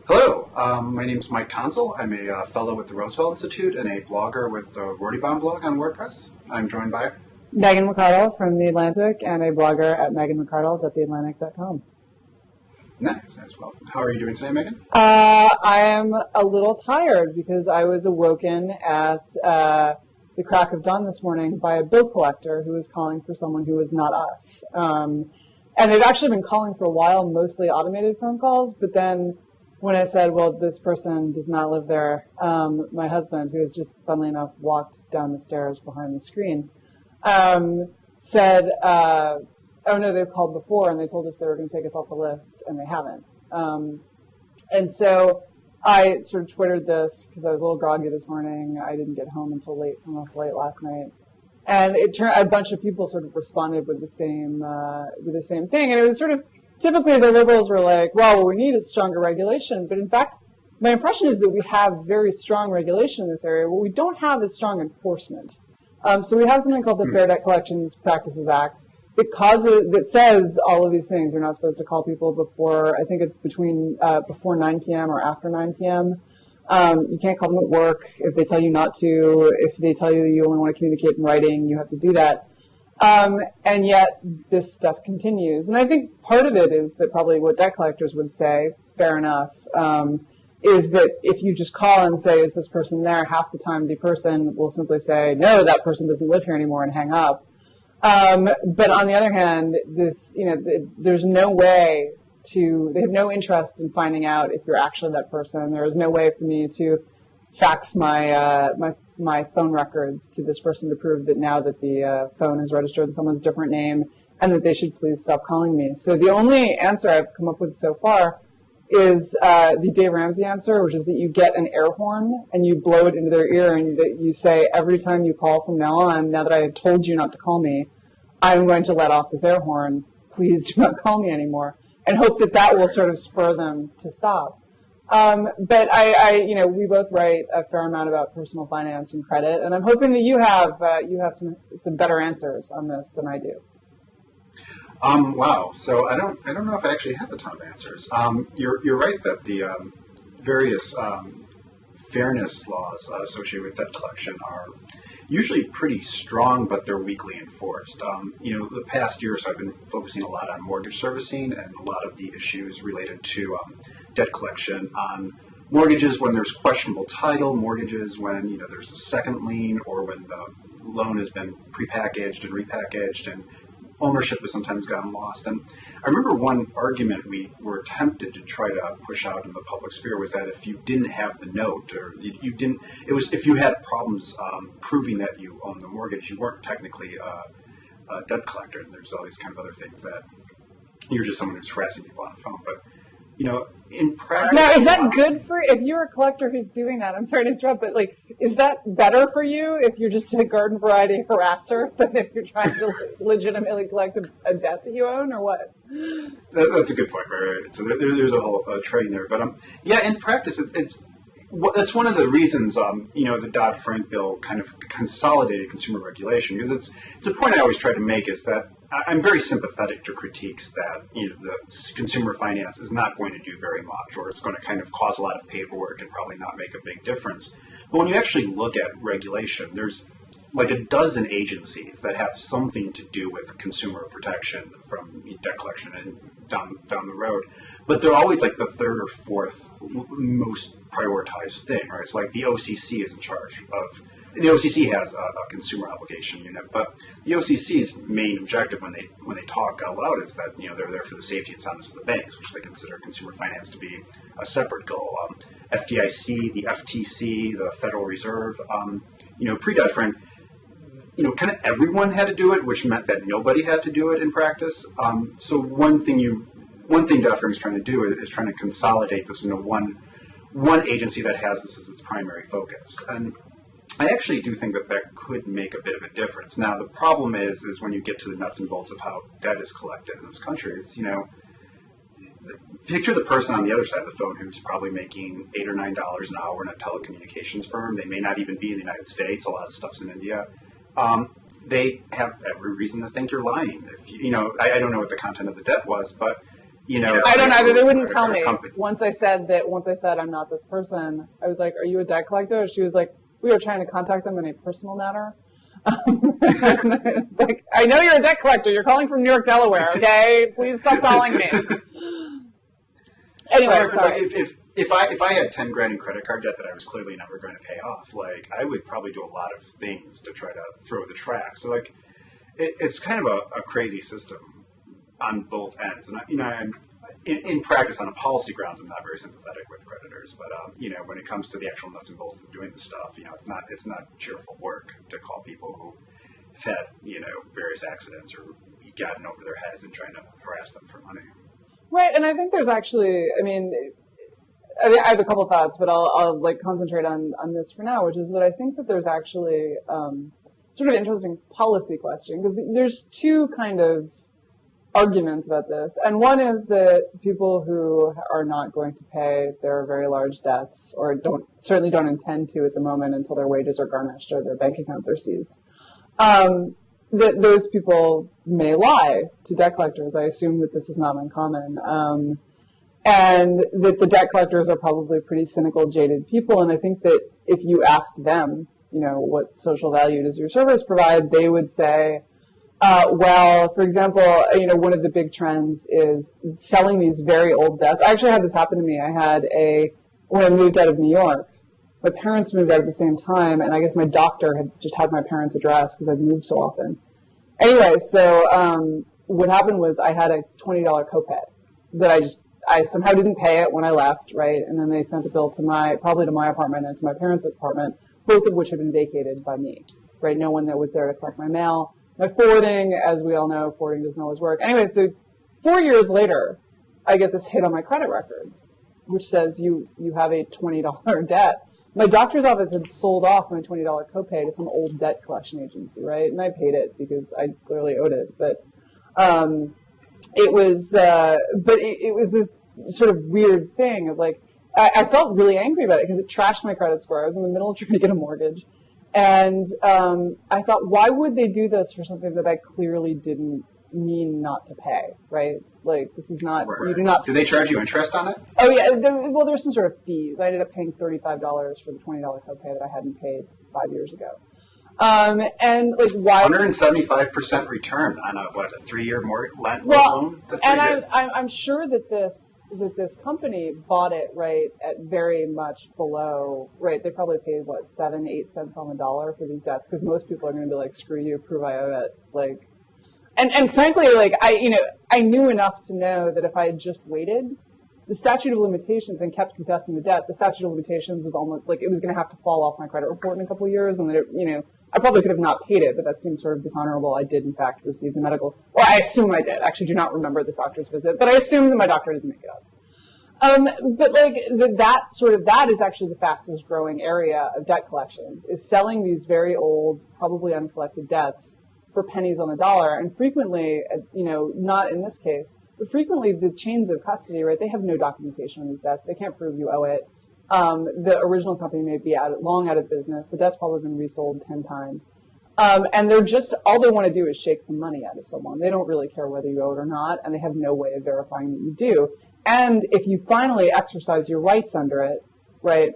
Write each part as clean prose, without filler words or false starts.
Hello, my name is Mike Konczal. I'm a fellow with the Roosevelt Institute and a blogger with the Rortybomb blog on WordPress. I'm joined by Megan McArdle from The Atlantic and a blogger at meganmcardle.theatlantic.com. Nice. Well, how are you doing today, Megan? I am a little tired because I was awoken at the crack of dawn this morning by a bill collector who was calling for someone who was not us. And they've actually been calling for a while, mostly automated phone calls, but then when I said, well, this person does not live there, my husband, who has just, funnily enough, walked down the stairs behind the screen, said, oh, no, they've called before, and they told us they were going to take us off the list, and they haven't. And so I sort of Twittered this because I was a little groggy this morning. I didn't get home until late last night. And it turned a bunch of people sort of responded with the same thing. And it was sort of, typically the liberals were like, well, what we need is stronger regulation. But in fact, my impression is that we have very strong regulation in this area. What we don't have is strong enforcement. So we have something called the Fair Debt Collections Practices Act that says all of these things. You're not supposed to call people before, I think it's before 9 p.m. or after 9 p.m. You can't call them at work if they tell you not to. If they tell you you only want to communicate in writing, you have to do that. And yet this stuff continues. And I think part of it is that probably what debt collectors would say, fair enough, is that if you just call and say, is this person there, half the time the person will simply say, no, that person doesn't live here anymore, and hang up. But on the other hand, there's no way they have no interest in finding out if you're actually that person. There is no way for me to fax my phone records to this person to prove that now that the phone is registered in someone's different name and that they should please stop calling me. So the only answer I've come up with so far is the Dave Ramsey answer, which is that you get an air horn and you blow it into their ear and that you say, every time you call from now on, now that I have told you not to call me, I'm going to let off this air horn. Please do not call me anymore. And hope that will sort of spur them to stop. But we both write a fair amount about personal finance and credit, and I'm hoping that you have some better answers on this than I do. Wow. So I don't know if I actually have a ton of answers. You're right that the various fairness laws associated with debt collection are usually pretty strong, but they're weakly enforced. The past years I've been focusing a lot on mortgage servicing and a lot of the issues related to debt collection on mortgages when there's questionable title, mortgages when there's a second lien, or when the loan has been prepackaged and repackaged and ownership has sometimes gotten lost. And I remember one argument we were tempted to try to push out in the public sphere was that if you didn't have the note, or if you had problems proving that you owned the mortgage, you weren't technically a debt collector. And there's all these kind of other things that you're just someone who's harassing people on the phone. But in practice, now, is that good if you're a collector who's doing that? I'm sorry to interrupt, but is that better for you if you're just a garden variety harasser than if you're trying to legitimately collect a debt that you own, or what? That's a good point, right? So there's a whole train there, but in practice, that's one of the reasons the Dodd-Frank bill kind of consolidated consumer regulation, because it's a point I always try to make, is that I'm very sympathetic to critiques that the consumer finance is not going to do very much, or it's going to kind of cause a lot of paperwork and probably not make a big difference. But when you actually look at regulation, there's like a dozen agencies that have something to do with consumer protection from debt collection and down the road. But they're always like the third or fourth most prioritized thing, right? It's like the OCC is in charge of. The OCC has a consumer obligation unit, but the OCC's main objective when they talk out loud is that they're there for the safety and soundness of the banks, which they consider consumer finance to be a separate goal. FDIC, the FTC, the Federal Reserve, pre-Dodd-Frank, kind of everyone had to do it, which meant that nobody had to do it in practice. So one thing Dodd-Frank is trying to do is trying to consolidate this into one agency that has this as its primary focus. And I actually do think that could make a bit of a difference. Now, the problem is when you get to the nuts and bolts of how debt is collected in this country, it's, picture the person on the other side of the phone who's probably making $8 or $9 an hour in a telecommunications firm. They may not even be in the United States. A lot of stuff's in India. They have every reason to think you're lying. I don't know what the content of the debt was, but you know. I don't either. They wouldn't or tell me. company. Once I said I'm not this person, I was like, "Are you a debt collector?" She was like, "We were trying to contact them in a personal matter." Like, I know you're a debt collector. You're calling from Newark, Delaware. Okay, please stop calling me. Anyway, Right, sorry. like if I had 10 grand in credit card debt that I was clearly never going to pay off, like I would probably do a lot of things to try to throw the track. So like it's kind of a crazy system on both ends. And I'm in practice on a policy grounds, I'm not very sympathetic with creditors, but you know, when it comes to the actual nuts and bolts of doing the stuff, you know, it's not cheerful work to call people who have had, you know, various accidents or gotten over their heads and trying to harass them for money. Right, and I think there's actually, I mean, I have a couple of thoughts, but I'll like concentrate on this for now, which is that I think that there's actually sort of interesting policy question, because there's two kind of arguments about this. And one is that people who are not going to pay their very large debts, or certainly don't intend to at the moment until their wages are garnished or their bank accounts are seized, that those people may lie to debt collectors. I assume that this is not uncommon. And that the debt collectors are probably pretty cynical, jaded people. And I think that if you asked them, you know, what social value does your service provide, they would say, well, for example, you know, one of the big trends is selling these very old debts. I actually had this happen to me. When I moved out of New York, my parents moved out at the same time, and I guess my doctor had just had my parents' address because I'd moved so often. Anyway, so what happened was I had a $20 copay that I somehow didn't pay it when I left, right? And then they sent a bill probably to my apartment and to my parents' apartment, both of which had been vacated by me, right? No one that was there to collect my mail. My forwarding, as we all know, forwarding doesn't always work. Anyway, so 4 years later, I get this hit on my credit record, which says you have a $20 debt. My doctor's office had sold off my $20 copay to some old debt collection agency, right? And I paid it because I clearly owed it. But it was this sort of weird thing of like, I felt really angry about it because it trashed my credit score. I was in the middle of trying to get a mortgage. And I thought, why would they do this for something that I clearly didn't mean not to pay, right? Like, this is not, Right. You do not. Do they charge you interest on it? Oh, yeah. There's some sort of fees. I ended up paying $35 for the $20 copay that I hadn't paid 5 years ago. And like, why? 175% return on a 3-year mortgage loan? That's and pretty good. I'm sure that this company bought it, right, at very much below, right, they probably paid, 7-8 cents on the dollar for these debts, because most people are going to be like, screw you, prove I owe it, like, and frankly, like, I knew enough to know that if I had just waited, the statute of limitations, and kept contesting the debt, the statute of limitations was almost, like, it was going to have to fall off my credit report in a couple of years, and that, I probably could have not paid it, but that seems sort of dishonorable. I did, in fact, receive the medical, well, I assume I did. I actually do not remember this doctor's visit, but I assume that my doctor didn't make it up. But like, that is actually the fastest growing area of debt collections, is selling these very old, probably uncollected debts for pennies on the dollar. And frequently, not in this case, but frequently the chains of custody, right, they have no documentation on these debts. They can't prove you owe it. The original company may be long out of business. The debt's probably been resold 10 times. And all they want to do is shake some money out of someone. They don't really care whether you owe it or not, and they have no way of verifying that you do. And if you finally exercise your rights under it, right,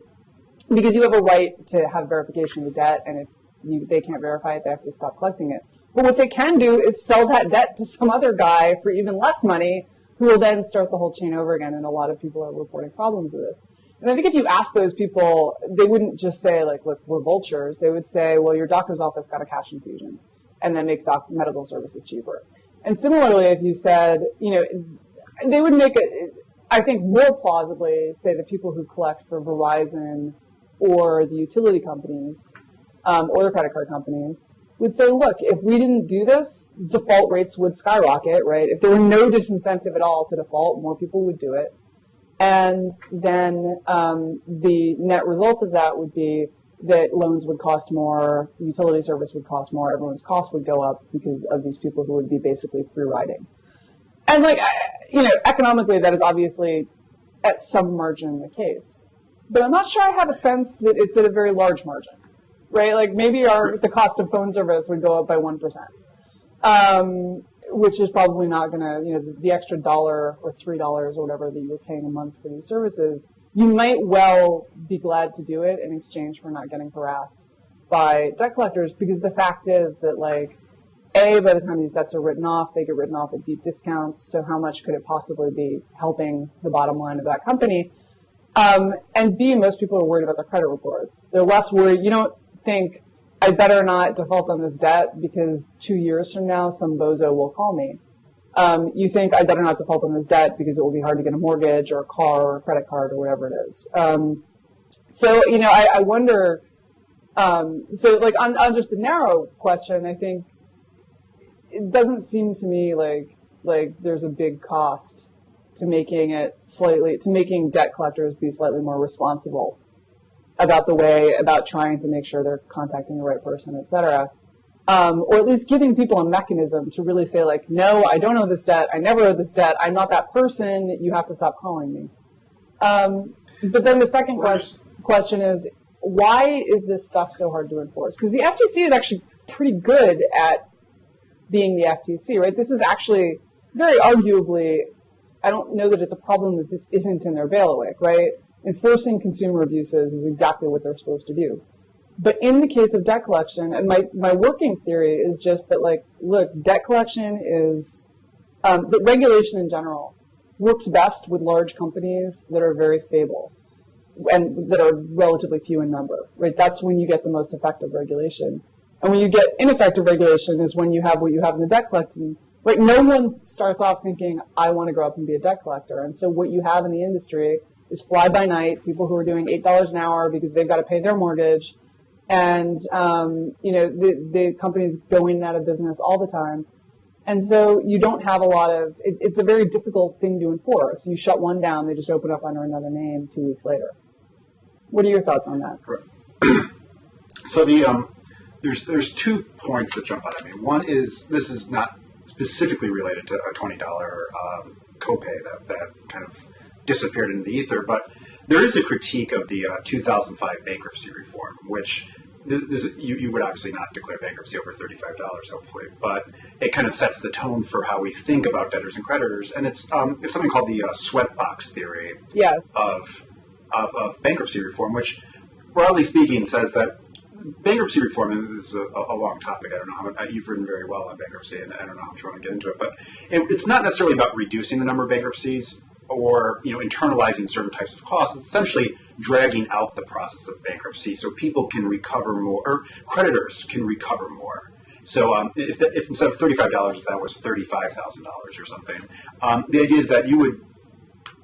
because you have a right to have verification of the debt, and if they can't verify it, they have to stop collecting it. But what they can do is sell that debt to some other guy for even less money, who will then start the whole chain over again, and a lot of people are reporting problems with this. And I think if you ask those people, they wouldn't just say, like, look, we're vultures. They would say, well, your doctor's office got a cash infusion, and that makes medical services cheaper. And similarly, if you said, they would make it, I think, more plausibly say the people who collect for Verizon or the utility companies or the credit card companies would say, look, if we didn't do this, default rates would skyrocket, right? If there were no disincentive at all to default, more people would do it. And then the net result of that would be that loans would cost more, utility service would cost more, everyone's costs would go up because of these people who would be basically free riding. And like, economically, that is obviously at some margin the case. But I'm not sure I have a sense that it's at a very large margin, right? Like maybe the cost of phone service would go up by 1%. which is probably not going to, the extra $1 or $3 or whatever that you're paying a month for these services, you might well be glad to do it in exchange for not getting harassed by debt collectors, because the fact is that, like, A, by the time these debts are written off, they get written off at deep discounts, so how much could it possibly be helping the bottom line of that company? And B, most people are worried about their credit reports. They're less worried. You don't think, I better not default on this debt because 2 years from now some bozo will call me. You think, I better not default on this debt because it will be hard to get a mortgage or a car or a credit card or whatever it is. So, I wonder, so like on just the narrow question, I think it doesn't seem to me like there's a big cost to making debt collectors be slightly more responsible about trying to make sure they're contacting the right person, et cetera. Or at least giving people a mechanism to really say, like, no, I don't owe this debt, I never owe this debt, I'm not that person, you have to stop calling me. But then the second question is, why is this stuff so hard to enforce? Because the FTC is actually pretty good at being the FTC, right? This is actually very arguably, I don't know that it's a problem that this isn't in their bailiwick, right? Enforcing consumer abuses is exactly what they're supposed to do. But in the case of debt collection, and my working theory is just that, like, look, debt collection is, that regulation in general works best with large companies that are very stable and that are relatively few in number, right? That's when you get the most effective regulation. And when you get ineffective regulation is when you have what you have in the debt collecting. Right? No one starts off thinking, I want to grow up and be a debt collector. And so what you have in the industry is fly-by-night, people who are doing $8 an hour because they've got to pay their mortgage. And, the companies going out of business all the time. And so you don't have a lot of, it's a very difficult thing to enforce. You shut one down, they just open up under another name 2 weeks later. What are your thoughts on that? Right. So there's 2 points that jump out at me. One is, this is not specifically related to a $20 copay that kind of disappeared into the ether, but there is a critique of the 2005 bankruptcy reform, which you would obviously not declare bankruptcy over $35, hopefully, but it kind of sets the tone for how we think about debtors and creditors, and it's something called the sweatbox theory of bankruptcy reform, which, broadly speaking, says that bankruptcy reform, and this is a long topic, I don't know how you've written very well on bankruptcy, and I don't know how much you want to get into it, but it's not necessarily about reducing the number of bankruptcies or internalizing certain types of costs. It's essentially dragging out the process of bankruptcy so people can recover more, or creditors can recover more. So if instead of $35, if that was $35,000 or something, the idea is that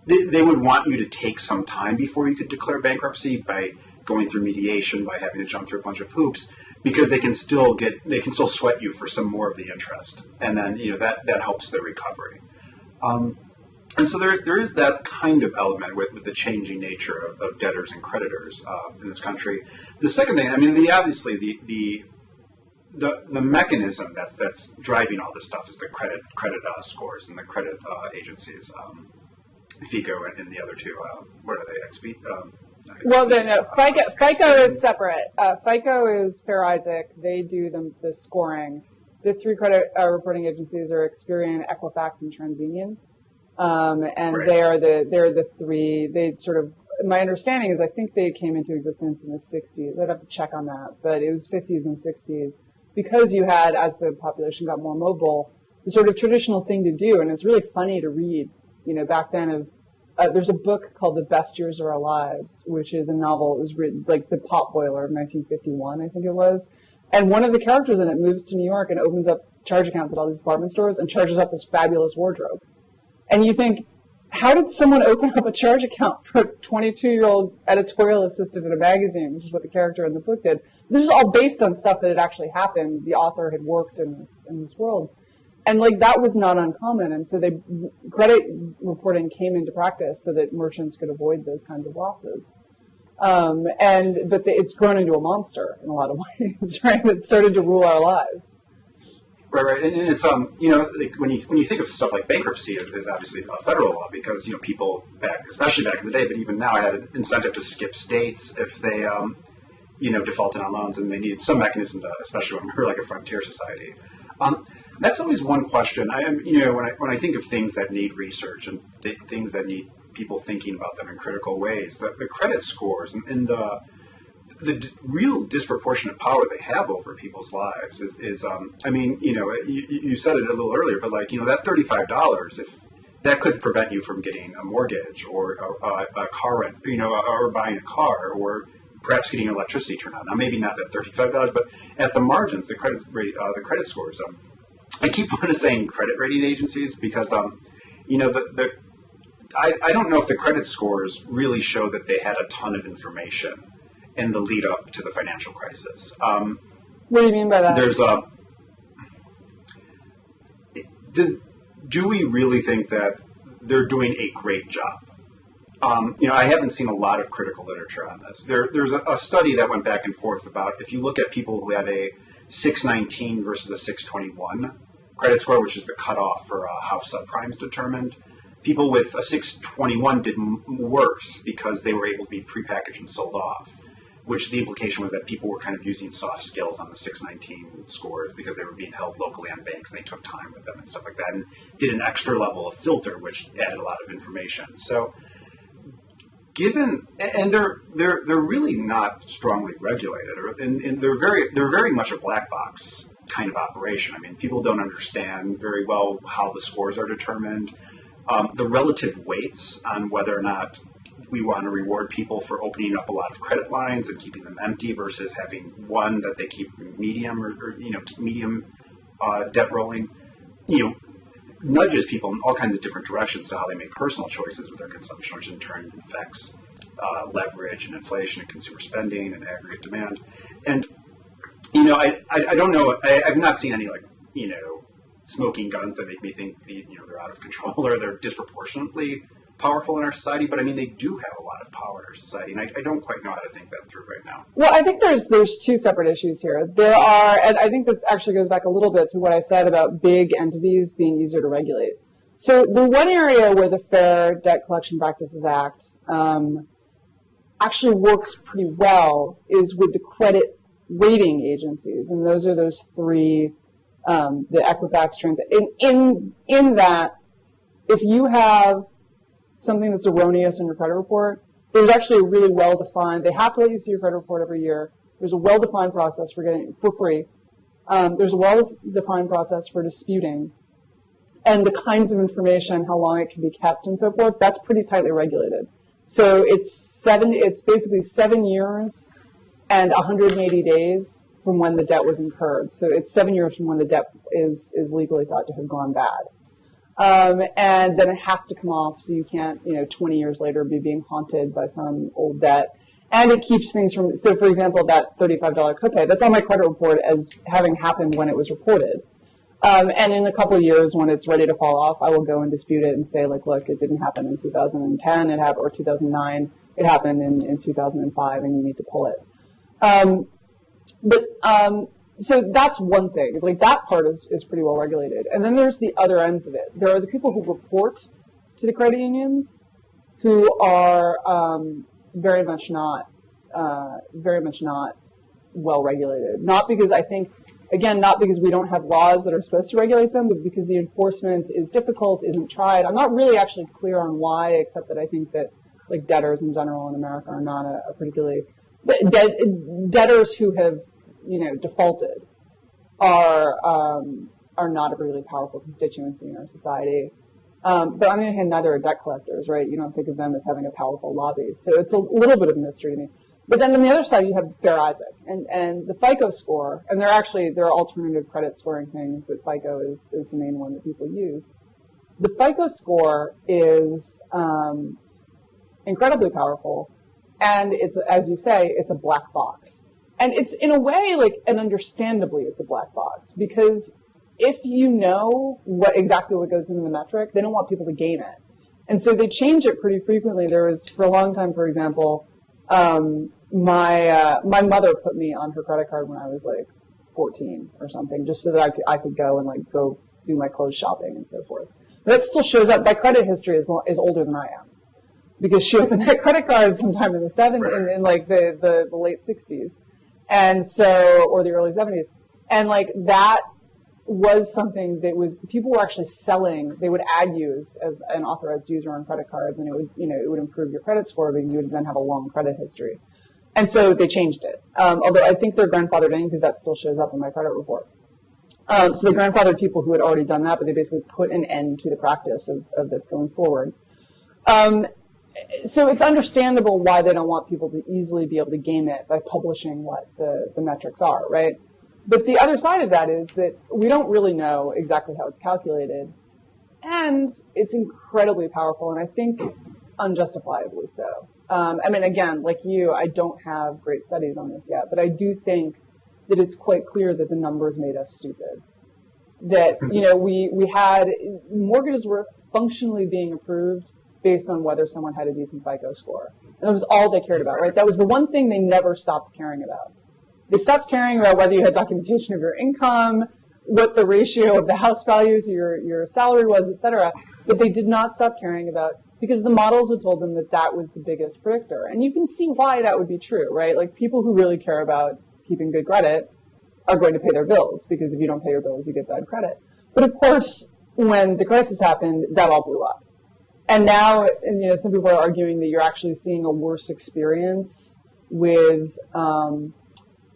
they would want you to take some time before you could declare bankruptcy by going through mediation, by having to jump through a bunch of hoops, because they can still sweat you for some more of the interest, and then that helps the recovery. And so there is that kind of element with the changing nature of debtors and creditors in this country. The second thing, I mean, obviously the mechanism that's driving all this stuff is the credit scores and the credit agencies, FICO and the other two. What are they? Well, no. FICO is separate. FICO is Fair Isaac. They do the scoring. The 3 credit reporting agencies are Experian, Equifax, and TransUnion. And right. they're the 3. They sort of, my understanding is, I think they came into existence in the 60s. I'd have to check on that, but it was 50s and 60s because you had, as the population got more mobile, the sort of traditional thing to do. And it's really funny to read, back then there's a book called The Best Years of Our Lives, which is a novel. It was written like the pot boiler of 1951, I think it was. And one of the characters in it moves to New York and opens up charge accounts at all these department stores and charges up this fabulous wardrobe. And you think, how did someone open up a charge account for a 22-year-old editorial assistant in a magazine, which is what the character in the book did? This is all based on stuff that had actually happened. The author had worked in this world. And that was not uncommon. And so credit reporting came into practice so that merchants could avoid those kinds of losses. But it's grown into a monster in a lot of ways, right? It started to rule our lives. Right, and it's when you think of stuff like bankruptcy, it's obviously a federal law because people especially back in the day, but even now, had an incentive to skip states if they defaulted on loans, and they needed some mechanism to, especially when we were like a frontier society. That's always one question. When I think of things that need research and things that need people thinking about them in critical ways, the credit scores and the real disproportionate power they have over people's lives is you said it a little earlier, but that $35, if that could prevent you from getting a mortgage or a car rent, or buying a car, or perhaps getting electricity turned on. Now, maybe not at $35, but at the margins, the credit credit scores. I keep on saying credit rating agencies because, I don't know if the credit scores really show that they had a ton of information in the lead up to the financial crisis. What do you mean by that? Do we really think that they're doing a great job? I haven't seen a lot of critical literature on this. There's a study that went back and forth about if you look at people who had a 619 versus a 621 credit score, which is the cutoff for how subprime is determined, people with a 621 did worse because they were able to be prepackaged and sold off, which the implication was that people were kind of using soft skills on the 619 scores because they were being held locally on banks and they took time with them and stuff like that and did an extra level of filter, which added a lot of information. So they're really not strongly regulated, and they're very much a black box kind of operation. I mean, people don't understand very well how the scores are determined, the relative weights on whether or not we want to reward people for opening up a lot of credit lines and keeping them empty versus having one that they keep medium or medium debt rolling, nudges people in all kinds of different directions to how they make personal choices with their consumption, which in turn affects leverage and inflation and consumer spending and aggregate demand. And, I don't know, I've not seen any smoking guns that make me think they're out of control or they're disproportionately powerful in our society, but I mean, they do have a lot of power in our society, and I don't quite know how to think that through right now. Well, I think there's two separate issues here. There are, and I think this actually goes back a little bit to what I said about big entities being easier to regulate. So the one area where the Fair Debt Collection Practices Act actually works pretty well is with the credit rating agencies, and those are those three, the Equifax trends. In that, if you have something that's erroneous in your credit report, there's actually a really well-defined, they have to let you see your credit report every year. There's a well-defined process for getting it for free. There's a well-defined process for disputing, and the kinds of information, how long it can be kept and so forth, that's pretty tightly regulated. So it's basically 7 years and 180 days from when the debt was incurred. So it's 7 years from when the debt is legally thought to have gone bad. And then it has to come off, so you can't, 20 years later be being haunted by some old debt. And it keeps things from, so for example, that $35 copay, that's on my credit report as having happened when it was reported. And in a couple of years, when it's ready to fall off, I will go and dispute it and say, look, it didn't happen in 2010, or 2009, it happened in 2005, and you need to pull it. So that's one thing. That part is pretty well regulated. And then there's the other ends of it. There are the people who report to the credit unions who are very much not well regulated. Not because not because we don't have laws that are supposed to regulate them, but because the enforcement is difficult, isn't tried. I'm not really actually clear on why, except that I think that debtors in general in America are not a particularly debtors who have defaulted are not a really powerful constituency in our society. But on the other hand, neither are debt collectors, right? You don't think of them as having a powerful lobby. So it's a little bit of a mystery to me. But then on the other side, you have Fair Isaac and the FICO score, and there are alternative credit scoring things, but FICO is the main one that people use. The FICO score is incredibly powerful, and it's, as you say, it's a black box. And it's in a way, and understandably, it's a black box, because if you know exactly what goes into the metric, they don't want people to game it. And so they change it pretty frequently. There was, for a long time, for example, my mother put me on her credit card when I was 14 or something, just so that I could go and go do my clothes shopping and so forth. But that still shows up. My credit history is older than I am, because she opened that credit card sometime in the the late 60s, and so, or the early 70s, and that was something that was, people were actually selling, they would add you as an authorized user on credit cards, and it would improve your credit score, but you would then have a long credit history. And so they changed it. Although I think they're grandfathered in because that still shows up in my credit report. So they grandfathered people who had already done that, but they basically put an end to the practice of this going forward. So it's understandable why they don't want people to easily be able to game it by publishing what the metrics are, right? But the other side of that is that we don't really know exactly how it's calculated. And it's incredibly powerful, and I think unjustifiably so. I mean, again, like you, I don't have great studies on this yet, but I do think that it's quite clear that the numbers made us stupid. That, we had mortgages were functionally being approved based on whether someone had a decent FICO score. And that was all they cared about, right? That was the one thing they never stopped caring about. They stopped caring about whether you had documentation of your income, what the ratio of the house value to your salary was, et cetera. But they did not stop caring about, because the models had told them that that was the biggest predictor. And you can see why that would be true, right? Like, people who really care about keeping good credit are going to pay their bills, because if you don't pay your bills, you get bad credit. But of course, when the crisis happened, that all blew up. And now, some people are arguing that you're actually seeing a worse experience with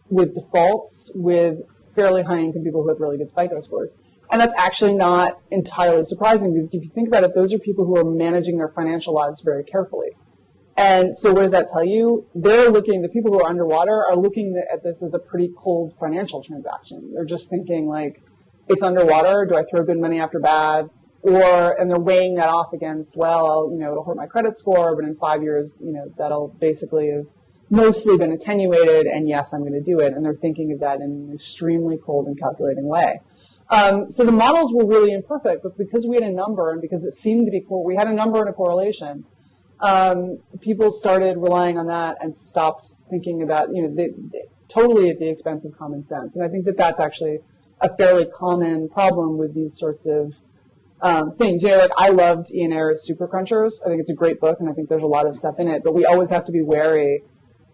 defaults, with fairly high-income people who have really good FICO scores. And that's actually not entirely surprising, because if you think about it, those are people who are managing their financial lives very carefully. And so what does that tell you? The people who are underwater are looking at this as a pretty cold financial transaction. They're just thinking, like, it's underwater, do I throw good money after bad? And they're weighing that off against, well, it'll hurt my credit score, but in 5 years, that'll basically have mostly been attenuated, and yes, I'm going to do it. And they're thinking of that in an extremely cold and calculating way. So the models were really imperfect, but because we had a number, and because it seemed to be cool, we had a number and a correlation, people started relying on that and stopped thinking about, totally at the expense of common sense. And I think that that's actually a fairly common problem with these sorts of things. I loved Ian Ayer's Super Crunchers. I think it's a great book, and I think there's a lot of stuff in it. But we always have to be wary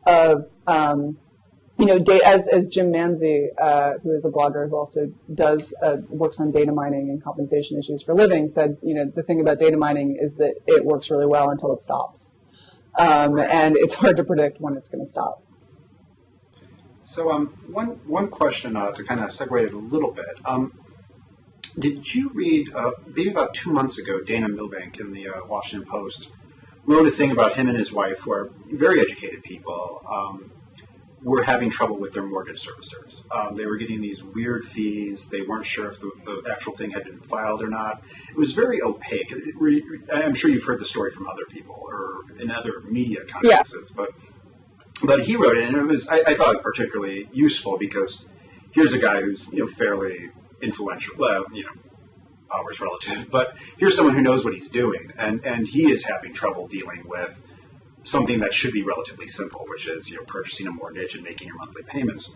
of, as Jim Manzi, who is a blogger who also works on data mining and compensation issues for a living, said, the thing about data mining is that it works really well until it stops. And it's hard to predict when it's going to stop. So one question to kind of segue it a little bit. Did you read, maybe about 2 months ago, Dana Milbank in the Washington Post wrote a thing about him and his wife, who are very educated people, were having trouble with their mortgage servicers. They were getting these weird fees. They weren't sure if the actual thing had been filed or not. It was very opaque. I'm sure you've heard the story from other people or in other media contexts, yeah. But he wrote it, and it was, I thought, particularly useful, because here's a guy who's fairly influential, power's relative, but here's someone who knows what he's doing, and he is having trouble dealing with something that should be relatively simple, which is purchasing a mortgage and making your monthly payments.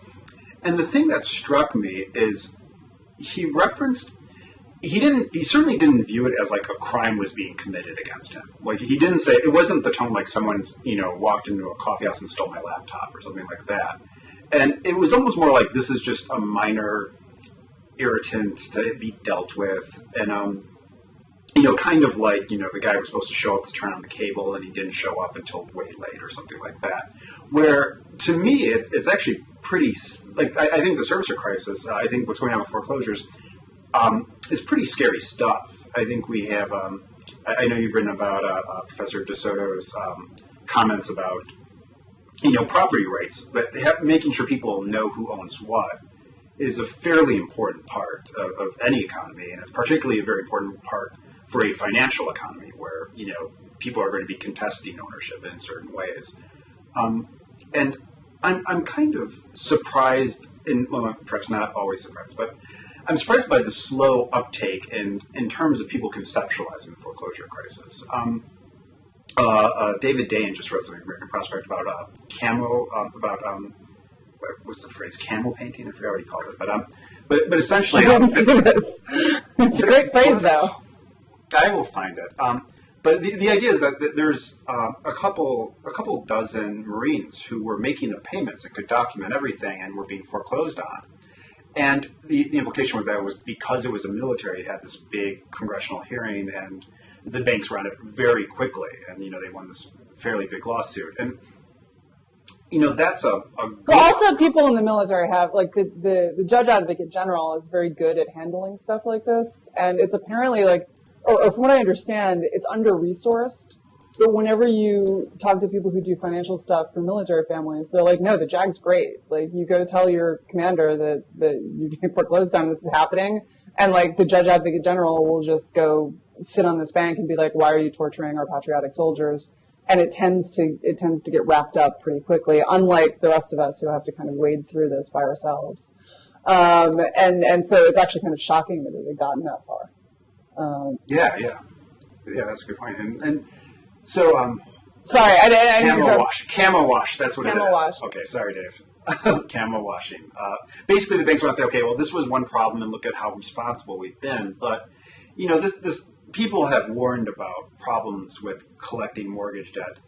And the thing that struck me is he certainly didn't view it as like a crime was being committed against him. Like, he didn't say, it wasn't the tone like someone walked into a coffee house and stole my laptop or something like that. And it was almost more like, this is just a minor irritant to be dealt with, and kind of like the guy was supposed to show up to turn on the cable, and he didn't show up until way late or something like that. Where to me it's actually pretty, like, I think the servicer crisis, I think what's going on with foreclosures is pretty scary stuff. I think we have I know you've written about Professor DeSoto's comments about property rights, but making sure people know who owns what is a fairly important part of any economy, and it's particularly a very important part for a financial economy where people are going to be contesting ownership in certain ways. And I'm kind of surprised, perhaps not always surprised, but I'm surprised by the slow uptake in terms of people conceptualizing the foreclosure crisis. David Dayen just wrote something, American Prospect, about what's the phrase? Camel painting? I forgot what he called it. But essentially, I didn't see this. It's a great phrase, though. I will find it. But the idea is that there's a couple dozen Marines who were making the payments and could document everything and were being foreclosed on. And the implication was that was because it was a military, it had this big congressional hearing, and the banks ran it very quickly, and they won this fairly big lawsuit. And that's a good... But also, people in the military have, like, the judge advocate general is very good at handling stuff like this, and it's apparently, like, or from what I understand, it's under-resourced. But whenever you talk to people who do financial stuff for military families, they're like, no, the JAG's great. Like, you go tell your commander that you're getting foreclosed on, this is happening, and, like, the judge advocate general will just go sit on this bank and be like, why are you torturing our patriotic soldiers? And it tends to get wrapped up pretty quickly, unlike the rest of us who have to kind of wade through this by ourselves. And so it's actually kind of shocking that it had gotten that far. Yeah, that's a good point. And so, sorry, I didn't. Camo wash. That's what camo it is. Wash. Okay, sorry, Dave. Camo washing. Basically, the banks want to say, okay, well, this was one problem, and look at how responsible we've been. But this people have warned about problems with collecting mortgage debt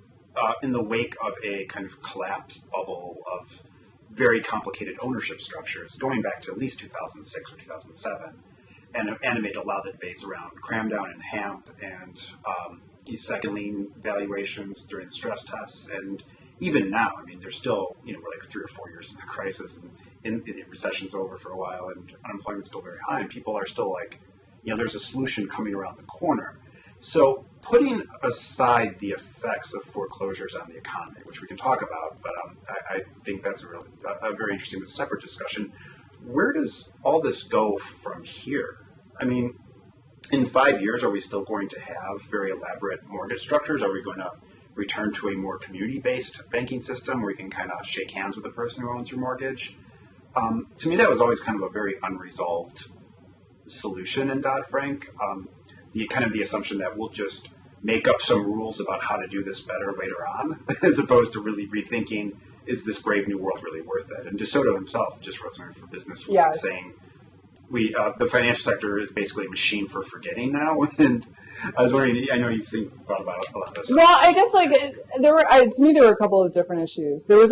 in the wake of a kind of collapsed bubble of very complicated ownership structures, going back to at least 2006 or 2007, and animate a lot of the debates around cram down and HAMP and second lien valuations during the stress tests. And even now, I mean, there's still, we're like 3 or 4 years in the crisis, and the recession's over for a while, and unemployment's still very high, and people are still like, there's a solution coming around the corner. So putting aside the effects of foreclosures on the economy, which we can talk about, but I think that's a very interesting but separate discussion. Where does all this go from here? I mean, in 5 years, are we still going to have very elaborate mortgage structures? Are we going to return to a more community-based banking system where you can kind of shake hands with the person who owns your mortgage? To me, that was always kind of a very unresolved solution in Dodd-Frank. The assumption that we'll just make up some rules about how to do this better later on, as opposed to really rethinking, is this brave new world really worth it? And DeSoto himself just wrote something for Business Week saying, the financial sector is basically a machine for forgetting now. And I was wondering, I know you've thought about a lot of this. Well, I guess to me there were a couple of different issues. There was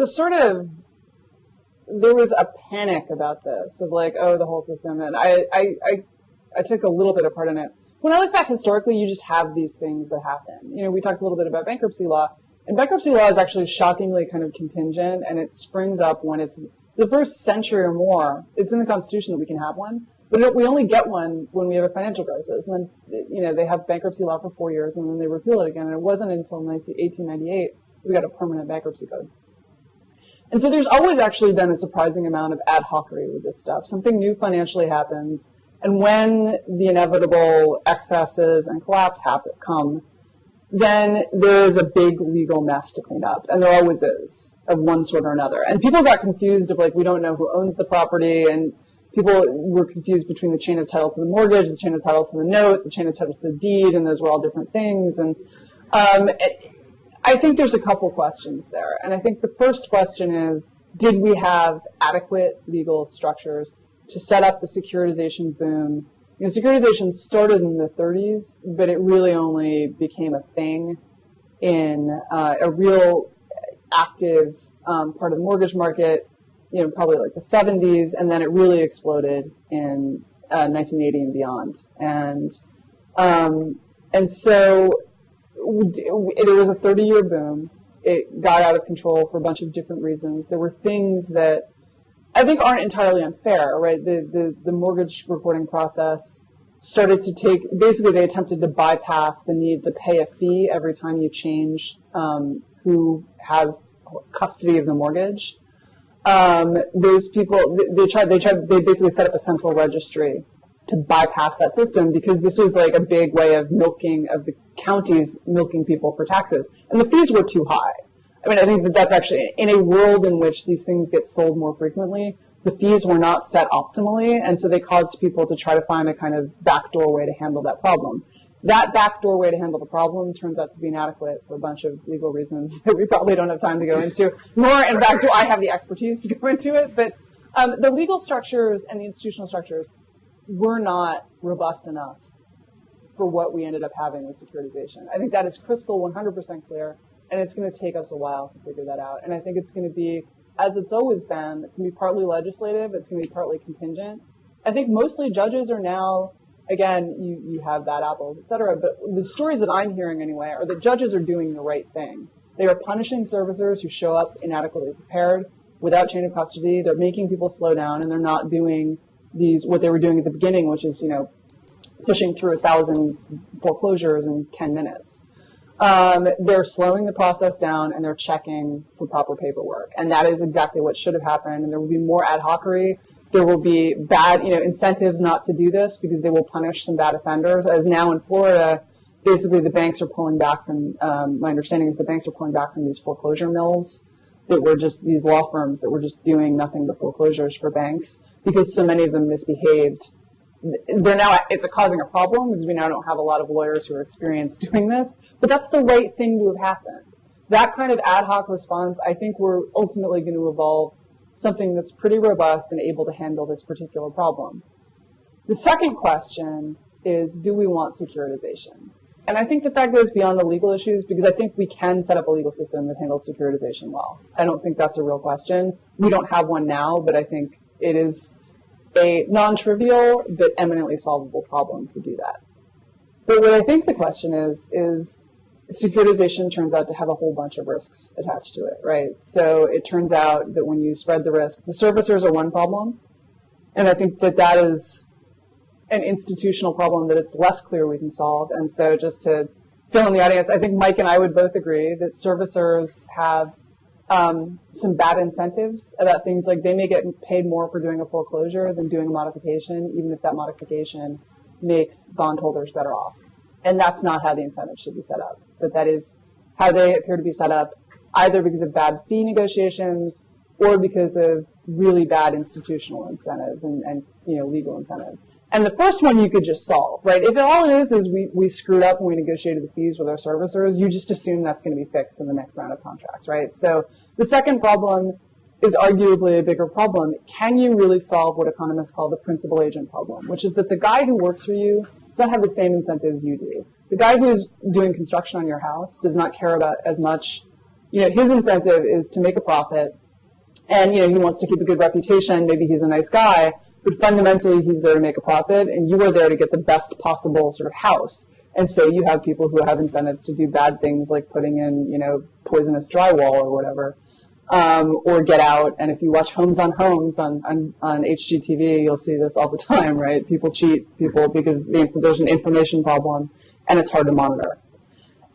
a panic about this of like, oh, the whole system, and I took a little bit of part in it. When I look back historically, you just have these things that happen. We talked a little bit about bankruptcy law, and bankruptcy law is actually shockingly kind of contingent, and it springs up when it's the first century or more. It's in the Constitution that we can have one, but we only get one when we have a financial crisis, and then they have bankruptcy law for 4 years, and then they repeal it again. And it wasn't until 1898 we got a permanent bankruptcy code. And so there's always actually been a surprising amount of ad hocery with this stuff. Something new financially happens, and when the inevitable excesses and collapse come, then there is a big legal mess to clean up, and there always is, of one sort or another. And people got confused of like, we don't know who owns the property, and people were confused between the chain of title to the mortgage, the chain of title to the note, the chain of title to the deed, and those were all different things. And I think there's a couple questions there. And I think the first question is, did we have adequate legal structures to set up the securitization boom? Securitization started in the 30s, but it really only became a thing in a real active part of the mortgage market, probably like the 70s, and then it really exploded in 1980 and beyond. And so there was a 30-year boom. It got out of control for a bunch of different reasons. There were things that I think aren't entirely unfair, right? The mortgage reporting process started to basically they attempted to bypass the need to pay a fee every time you change who has custody of the mortgage. Those people, they basically set up a central registry to bypass that system because this was like a big way of the counties milking people for taxes. And the fees were too high. I mean, I think that's actually, in a world in which these things get sold more frequently, the fees were not set optimally, and so they caused people to try to find a kind of backdoor way to handle that problem. That backdoor way to handle the problem turns out to be inadequate for a bunch of legal reasons that we probably don't have time to go into, nor, in fact, do I have the expertise to go into it. But the legal structures and the institutional structures were not robust enough for what we ended up having with securitization. I think that is crystal 100% clear. And it's going to take us a while to figure that out. And I think it's going to be as it's always been. It's going to be partly legislative. It's going to be partly contingent. I think mostly judges are now, again, you have bad apples, et cetera, but the stories that I'm hearing anyway are that judges are doing the right thing. They are punishing servicers who show up inadequately prepared, without chain of custody. They're making people slow down, and they're not doing what they were doing at the beginning, which is, pushing through 1,000 foreclosures in 10 minutes. They're slowing the process down, and they're checking for proper paperwork. And that is exactly what should have happened. And there will be more ad hocery. There will be bad, incentives not to do this because they will punish some bad offenders. As now in Florida, basically the banks are pulling back from, my understanding is the banks are pulling back from these foreclosure mills that were just these law firms that were just doing nothing but foreclosures for banks because so many of them misbehaved. It's causing a problem because we now don't have a lot of lawyers who are experienced doing this, but that's the right thing to have happened. That kind of ad hoc response, I think we're ultimately going to evolve something that's pretty robust and able to handle this particular problem. The second question is, do we want securitization? And I think that goes beyond the legal issues because I think we can set up a legal system that handles securitization well. I don't think that's a real question. We don't have one now, but I think it is a non-trivial but eminently solvable problem to do that. But what I think the question is securitization turns out to have a whole bunch of risks attached to it, right? So it turns out that when you spread the risk, the servicers are one problem, and I think that is an institutional problem that it's less clear we can solve. And so just to fill in the audience, I think Mike and I would both agree that servicers have some bad incentives about things like they may get paid more for doing a foreclosure than doing a modification, even if that modification makes bondholders better off. And that's not how the incentives should be set up. But that is how they appear to be set up, either because of bad fee negotiations or because of really bad institutional incentives and legal incentives. And the first one you could just solve, right? If all it is we screwed up when we negotiated the fees with our servicers, you just assume that's going to be fixed in the next round of contracts, right? So the second problem is arguably a bigger problem. Can you really solve what economists call the principal agent problem, which is that the guy who works for you does not have the same incentives you do. The guy who is doing construction on your house does not care about as much. His incentive is to make a profit, and he wants to keep a good reputation. Maybe he's a nice guy, but fundamentally he's there to make a profit, and you are there to get the best possible sort of house. And so you have people who have incentives to do bad things like putting in, poisonous drywall or whatever, or get out. And if you watch Homes on Homes on HGTV, you'll see this all the time, right? People cheat people because there's an information problem and it's hard to monitor.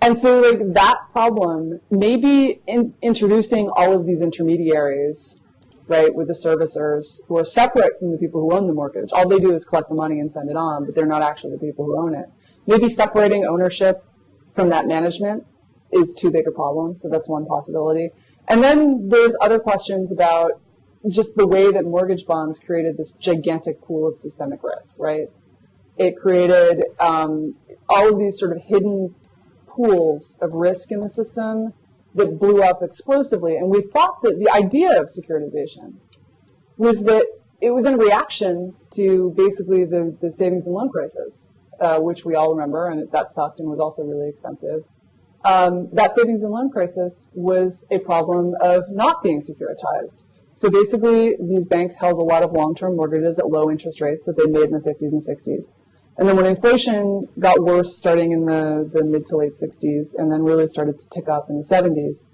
And so that problem, maybe introducing all of these intermediaries, right, with the servicers who are separate from the people who own the mortgage. All they do is collect the money and send it on, but they're not actually the people who own it. Maybe separating ownership from that management is too big a problem, so that's one possibility. And then there's other questions about just the way that mortgage bonds created this gigantic pool of systemic risk, right? It created all of these sort of hidden pools of risk in the system that blew up explosively. And we thought that the idea of securitization was that it was in reaction to basically the savings and loan crisis, which we all remember, and that sucked and was also really expensive. That savings and loan crisis was a problem of not being securitized. So basically, these banks held a lot of long-term mortgages at low interest rates that they made in the 50s and 60s. And then when inflation got worse starting in the mid to late 60s and then really started to tick up in the 70s,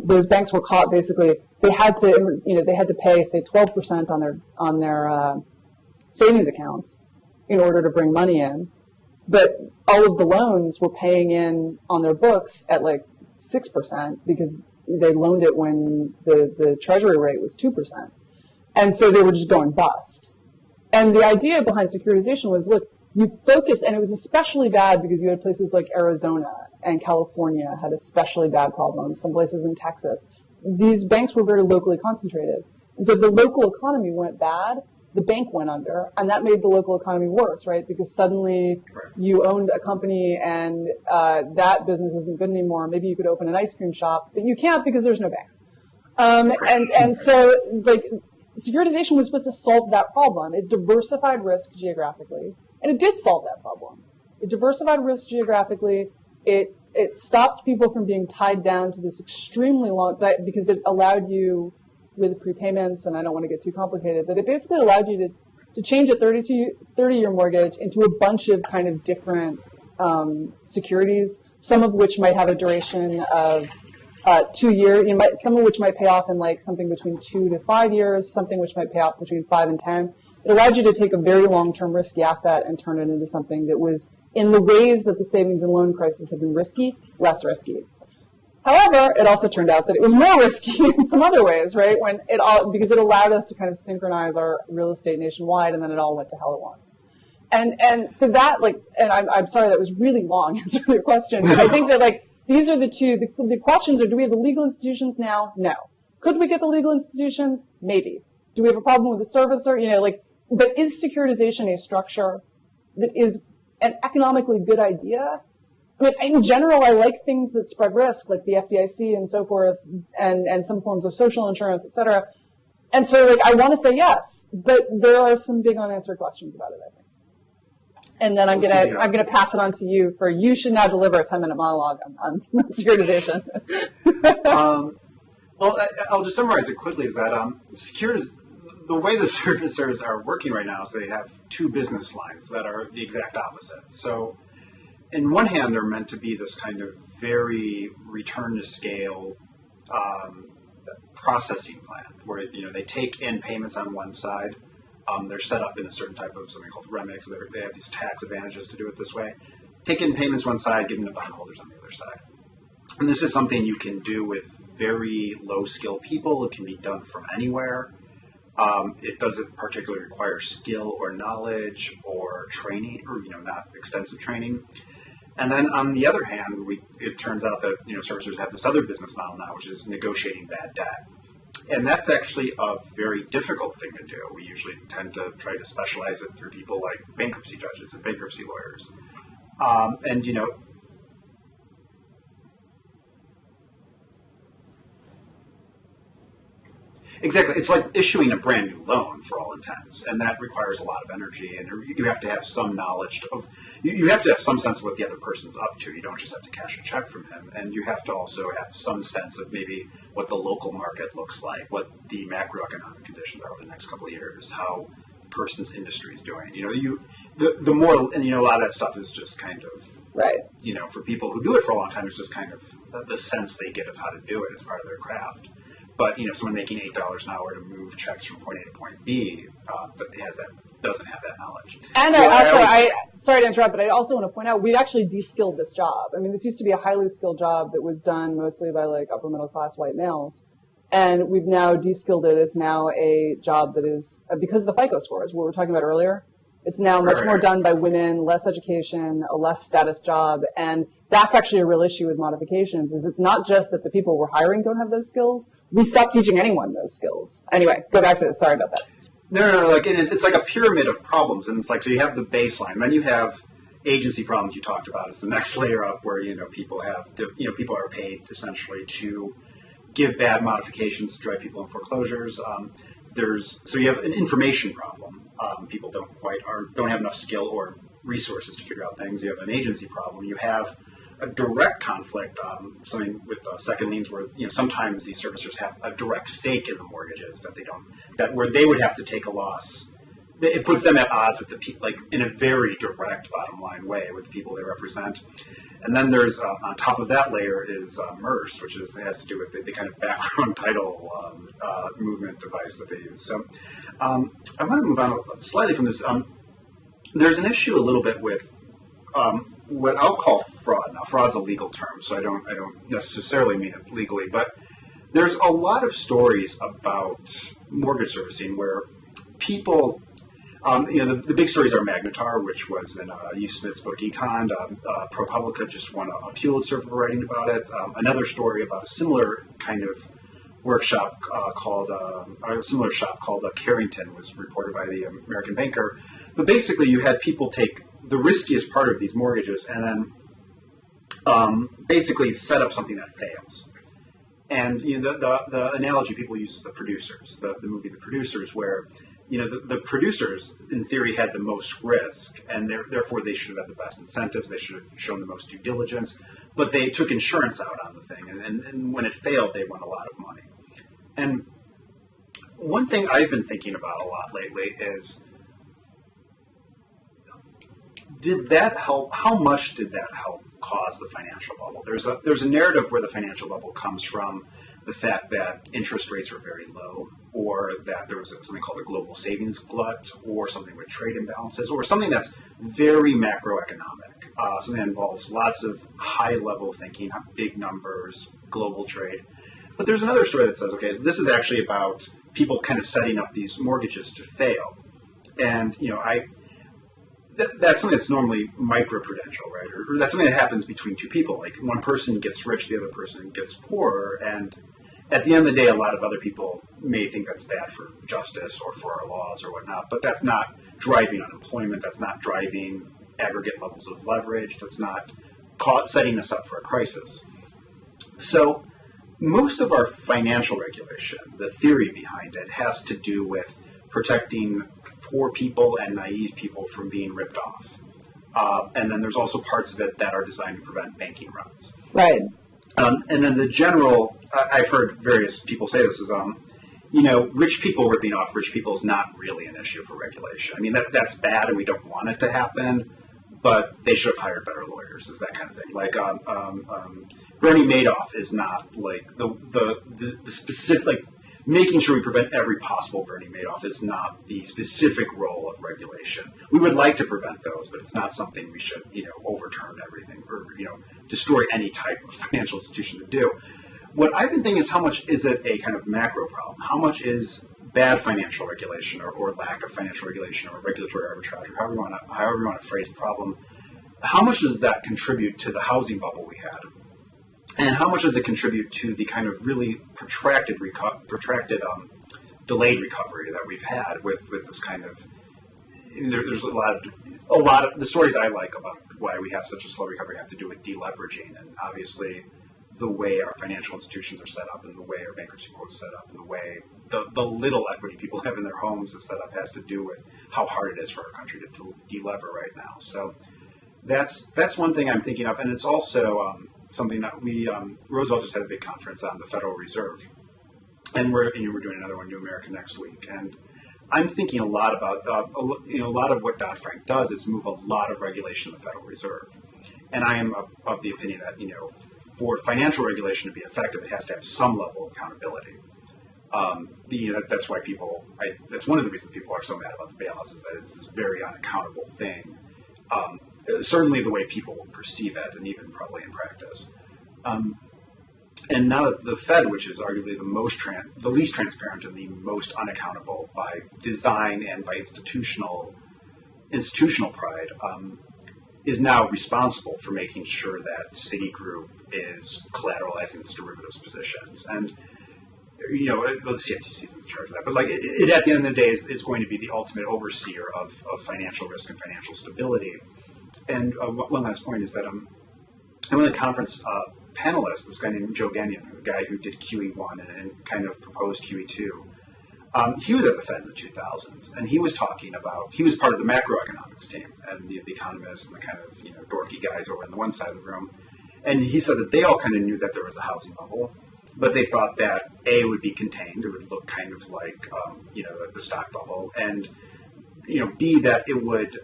those banks were caught basically, they had to pay, say, 12% on their savings accounts in order to bring money in. But all of the loans were paying in on their books at like 6% because they loaned it when the treasury rate was 2%. And so they were just going bust. And the idea behind securitization was, look, you focus, and it was especially bad because you had places like Arizona and California had especially bad problems, some places in Texas. These banks were very locally concentrated. And so if the local economy went bad, the bank went under, and that made the local economy worse, right? Because suddenly you owned a company and that business isn't good anymore. Maybe you could open an ice cream shop, but you can't because there's no bank. And so like securitization was supposed to solve that problem. It diversified risk geographically, and it did solve that problem. It diversified risk geographically. It stopped people from being tied down to this extremely long, because it allowed you with prepayments, and I don't want to get too complicated, but it basically allowed you to change a 30-year mortgage into a bunch of kind of different securities, some of which might have a duration of 2 years, some of which might pay off in like something between 2 to 5 years, something which might pay off between 5 and 10. It allowed you to take a very long-term risky asset and turn it into something that was, in the ways that the savings and loan crisis have been risky, less risky. However, it also turned out that it was more risky in some other ways, right? Because it allowed us to kind of synchronize our real estate nationwide, and then it all went to hell at once. And so that, and I'm sorry that was really long answering your question, but I think that these are the two. The questions are: do we have the legal institutions now? No. Could we get the legal institutions? Maybe. Do we have a problem with the servicer? But is securitization a structure that is an economically good idea? I mean, in general, I like things that spread risk, like the FDIC and so forth, and some forms of social insurance, et cetera. And so, I want to say yes, but there are some big unanswered questions about it, I think. And then I'm gonna pass it on to you you should now deliver a 10-minute monologue on securitization. Well, I'll just summarize it quickly. Is that the way the servicers are working right now is they have two business lines that are the exact opposite. So, in one hand, they're meant to be this kind of very return to scale processing plant where they take in payments on one side. They're set up in a certain type of something called REMIC, so they have these tax advantages to do it this way. Take in payments one side, give them to bondholders on the other side. And this is something you can do with very low-skill people. It can be done from anywhere. It doesn't particularly require skill or knowledge or training, or not extensive training. And then on the other hand, it turns out that servicers have this other business model now, which is negotiating bad debt. And that's actually a very difficult thing to do. We usually tend to try to specialize it through people like bankruptcy judges and bankruptcy lawyers. Exactly. It's like issuing a brand new loan for all intents, and that requires a lot of energy, and you have to have some knowledge you have to have some sense of what the other person's up to. You don't just have to cash a check from him, and you have to also have some sense of maybe what the local market looks like, what the macroeconomic conditions are over the next couple of years, how the person's industry is doing. The more, and a lot of that stuff is just kind of right. For people who do it for a long time, it's just kind of the sense they get of how to do it. It's part of their craft. But someone making $8 an hour to move checks from point A to point B doesn't have that knowledge. And sorry to interrupt, but I also want to point out we actually de-skilled this job. I mean, this used to be a highly skilled job that was done mostly by upper middle class white males, and we've now de-skilled it. It's now a job that is because of the FICO scores, what we were talking about earlier. It's now much more done by women, less education, a less status job, and that's actually a real issue with modifications. Is it's not just that the people we're hiring don't have those skills. We stopped teaching anyone those skills. Anyway, go back to it. Sorry about that. No. It's like a pyramid of problems, and it's so you have the baseline, then you have agency problems you talked about. It's the next layer up where people are paid essentially to give bad modifications to drive people in foreclosures. So you have an information problem. People don't have enough skill or resources to figure out things. You have an agency problem. You have a direct conflict, something with second liens where sometimes these servicers have a direct stake in the mortgages where they would have to take a loss. It puts them at odds with the people, in a very direct bottom line way with the people they represent. And then there's on top of that layer is MERS, which has to do with the kind of background title movement device that they use. So I want to move on slightly from this. There's an issue a little bit with what I'll call fraud. Now, fraud's a legal term, so I don't necessarily mean it legally, but there's a lot of stories about mortgage servicing where people. The big stories are Magnetar, which was in Hugh Smith's book Econ. ProPublica just won a Pulitzer for writing about it. Another story about a similar kind of workshop called Carrington was reported by the American Banker. But basically, you had people take the riskiest part of these mortgages and then basically set up something that fails. And the analogy people use is the producers, the movie The Producers, where the producers, in theory, had the most risk, and therefore they should have had the best incentives. They should have shown the most due diligence, but they took insurance out on the thing, and when it failed, they won a lot of money. And one thing I've been thinking about a lot lately is, did that help? How much did that help cause the financial bubble? There's a narrative where the financial bubble comes from the fact that interest rates were very low, or that there was something called a global savings glut, or something with trade imbalances, or something that's very macroeconomic, something that involves lots of high-level thinking, big numbers, global trade. But there's another story that says, okay, this is actually about people kind of setting up these mortgages to fail. And, that's something that's normally microprudential, right? Or that's something that happens between two people. Like, one person gets rich, the other person gets poorer, and at the end of the day, a lot of other people may think that's bad for justice or for our laws or whatnot, but that's not driving unemployment, that's not driving aggregate levels of leverage, that's not setting us up for a crisis. So most of our financial regulation, the theory behind it, has to do with protecting poor people and naive people from being ripped off. And then there's also parts of it that are designed to prevent banking runs. Right. And then the general, I've heard various people say this, is, rich people ripping off rich people is not really an issue for regulation. I mean, that's bad and we don't want it to happen, but they should have hired better lawyers, is that kind of thing. Like, Bernie Madoff is not like the specific, like, making sure we prevent every possible Bernie Madoff is not the specific role of regulation. We would like to prevent those, but it's not something we should, overturn everything or, destroy any type of financial institution to do. What I've been thinking is, how much is it a kind of macro problem? How much is bad financial regulation or lack of financial regulation or regulatory arbitrage, or however you want to phrase the problem, how much does that contribute to the housing bubble we had? And how much does it contribute to the kind of really protracted delayed recovery that we've had with this kind of? There's a lot of the stories I like about why we have such a slow recovery have to do with deleveraging, and obviously the way our financial institutions are set up, and the way our bankruptcy court is set up, and the way the little equity people have in their homes is set up has to do with how hard it is for our country to delever right now. So that's one thing I'm thinking of, and it's also something that Roosevelt just had a big conference on the Federal Reserve, and we're doing another one, New America, next week. And I'm thinking a lot about, a lot of what Dodd-Frank does is move a lot of regulation to the Federal Reserve. And I am of the opinion that, for financial regulation to be effective, it has to have some level of accountability. That's why that's one of the reasons people are so mad about the bailouts, is that it's this very unaccountable thing. Certainly the way people perceive it, and even probably in practice. And now that the Fed, which is arguably the least transparent and the most unaccountable by design and by institutional pride, is now responsible for making sure that Citigroup is collateralizing its derivatives positions. And the CFTC is in charge of that, but it at the end of the day is going to be the ultimate overseer of financial risk and financial stability. And one last point is that one of the conference panelists, this guy named Joe Gagnon, the guy who did QE1 and kind of proposed QE2, he was at the Fed in the 2000s, and he was talking about, he was part of the macroeconomics team, and the economists and the kind of dorky guys over on the one side of the room, and he said that they all kind of knew that there was a housing bubble, but they thought that A, would be contained, it would look kind of like the stock bubble, and B, that it would,